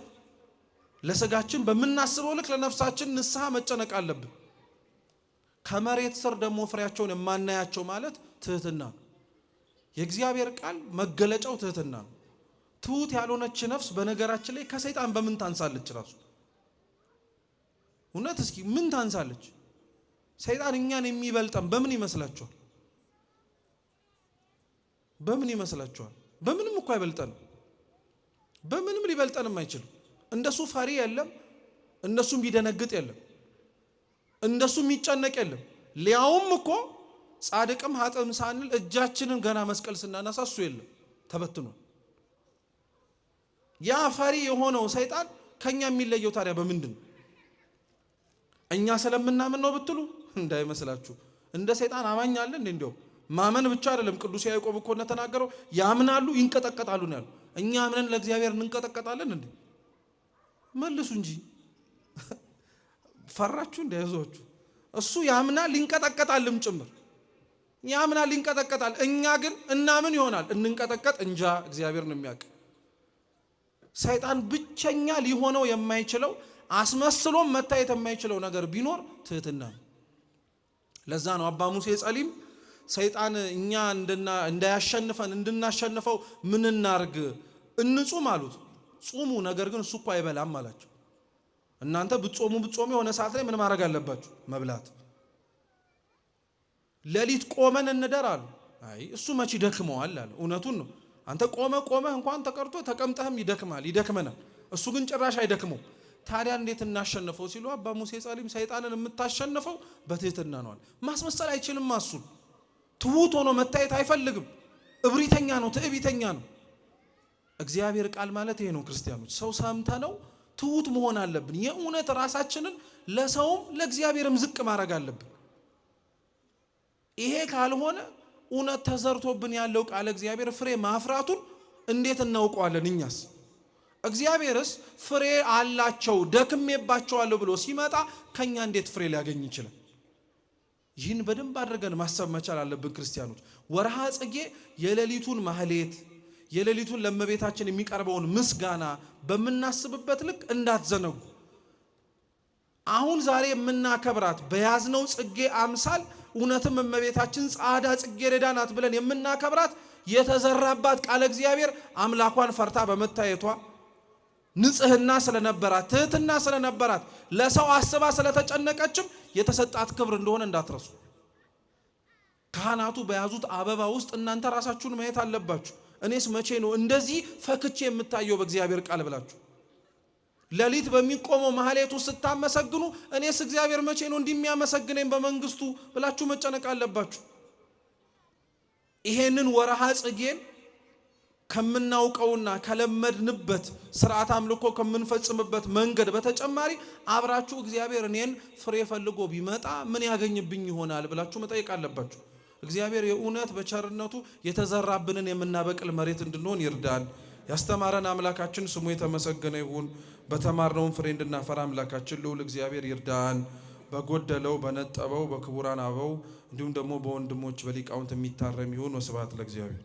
ለስጋችን በምናስበው ልክ ለነፍሳችን ንስሐ መጨነቅ አለብን። ከመሬት ስር ደግሞ ፍሬያቸውን የማናያቸው ማለት ትህትና ነው። የእግዚአብሔር ቃል መገለጫው ትህትና ነው። ትሁት ያልሆነች ነፍስ በነገራችን ላይ ከሰይጣን በምን ታንሳለች? ራሱ እውነት እስኪ ምን ታንሳለች? ሰይጣን እኛን የሚበልጠን በምን ይመስላችኋል? በምን ይመስላችኋል? በምንም እኮ አይበልጠንም። በምንም ሊበልጠንም አይችልም። እንደሱ ፈሪ የለም፣ እንደሱ ቢደነግጥ የለም፣ እንደሱ የሚጨነቅ የለም። ሊያውም እኮ ጻድቅም ኃጥእም ሳንል እጃችንን ገና መስቀል ስናነሳ እሱ የለም፣ ተበትኗል። ያ ፈሪ የሆነው ሰይጣን ከኛ የሚለየው ታዲያ በምንድን? እኛ ስለምናምን ነው ብትሉ እንዳይመስላችሁ። እንደ ሰይጣን አማኝ አለ እንዴ? እንደው ማመን ብቻ አይደለም። ቅዱስ ያዕቆብ እኮ እንደተናገረው ያምናሉ ይንቀጠቀጣሉ ነው ያለው። እኛ አምነን ለእግዚአብሔር እንንቀጠቀጣለን እንዴ? መልሱ እንጂ ፈራችሁ እንዳይዟችሁ። እሱ ያምናል ይንቀጠቀጣልም ጭምር ያምናል ይንቀጠቀጣል። እኛ ግን እናምን ይሆናል እንንቀጠቀጥ እንጃ እግዚአብሔር ነው የሚያውቅ። ሰይጣን ብቸኛ ሊሆነው የማይችለው አስመስሎም መታየት የማይችለው ነገር ቢኖር ትህትና ነው። ለዛ ነው አባ ሙሴ ጸሊም ሰይጣን እኛ እንዳያሸንፈን እንድናሸንፈው ምን እናርግ? እንጹም አሉት። ጹሙ፣ ነገር ግን እሱ እኮ አይበላም አላቸው። እናንተ ብጾሙ የሆነ ሰዓት ላይ ምን ማድረግ አለባችሁ? መብላት። ሌሊት ቆመን እንደር አሉ። አይ እሱ መቼ ይደክመዋል አለ። እውነቱን ነው። አንተ ቆመህ እንኳን ተቀርቶ ተቀምጠህም ይደክመናል። እሱ ግን ጭራሽ አይደክመው። ታዲያ እንዴት እናሸንፈው ሲሉ አባ ሙሴ ጸሊም ሰይጣንን የምታሸንፈው በትህትና ነው አለ። ማስመሰል አይችልም። እሱን ትሁት ሆኖ መታየት አይፈልግም። እብሪተኛ ነው፣ ትዕቢተኛ ነው። እግዚአብሔር ቃል ማለት ይሄ ነው። ክርስቲያኖች ሰው ሰምተነው ትሁት መሆን አለብን። የእውነት ራሳችንን ለሰውም ለእግዚአብሔርም ዝቅ ማድረግ አለብን። ይሄ ካልሆነ እውነት ተዘርቶብን ያለው ቃል እግዚአብሔር ፍሬ ማፍራቱን እንዴት እናውቀዋለን? እኛስ እግዚአብሔርስ ፍሬ አላቸው ደክሜባቸዋለሁ ብሎ ሲመጣ ከኛ እንዴት ፍሬ ሊያገኝ ይችላል? ይህን በደንብ አድርገን ማሰብ መቻል አለብን ክርስቲያኖች። ወርሃ ጽጌ የሌሊቱን ማህሌት የሌሊቱን ለእመቤታችን የሚቀርበውን ምስጋና በምናስብበት ልክ እንዳትዘነጉ። አሁን ዛሬ የምናከብራት በያዝነው ጽጌ አምሳል እውነትም እመቤታችን ጻዳ ጽጌረዳ ናት ብለን የምናከብራት የተዘራባት ቃለ እግዚአብሔር አምላኳን ፈርታ በመታየቷ ንጽህና ስለነበራት ትህትና ስለነበራት ለሰው አስባ ስለተጨነቀችም የተሰጣት ክብር እንደሆነ እንዳትረሱ። ካህናቱ በያዙት አበባ ውስጥ እናንተ ራሳችሁን ማየት አለባችሁ። እኔስ መቼ ነው እንደዚህ ፈክቼ የምታየው በእግዚአብሔር ቃል ብላችሁ ሌሊት በሚቆመው ማህሌቱ ስታመሰግኑ እኔስ እግዚአብሔር መቼ ነው እንደሚያመሰግነኝ በመንግስቱ ብላችሁ መጨነቅ አለባችሁ። ይሄንን ወርሃ ጽጌን ከምናውቀውና ከለመድንበት ስርዓት አምልኮ ከምንፈጽምበት መንገድ በተጨማሪ አብራችሁ እግዚአብሔር እኔን ፍሬ ፈልጎ ቢመጣ ምን ያገኝብኝ ይሆናል ብላችሁ መጠየቅ አለባችሁ። እግዚአብሔር የእውነት በቸርነቱ የተዘራብንን የምናበቅል መሬት እንድንሆን ይርዳን። ያስተማረን አምላካችን ስሙ የተመሰገነ ይሁን። በተማርነውን ፍሬ እንድናፈራ አምላካችን ልዑል እግዚአብሔር ይርዳን። በጎደለው በነጠበው በክቡራን አበው እንዲሁም ደግሞ በወንድሞች በሊቃውንት የሚታረም ይሁን። ወስብሐት ለእግዚአብሔር።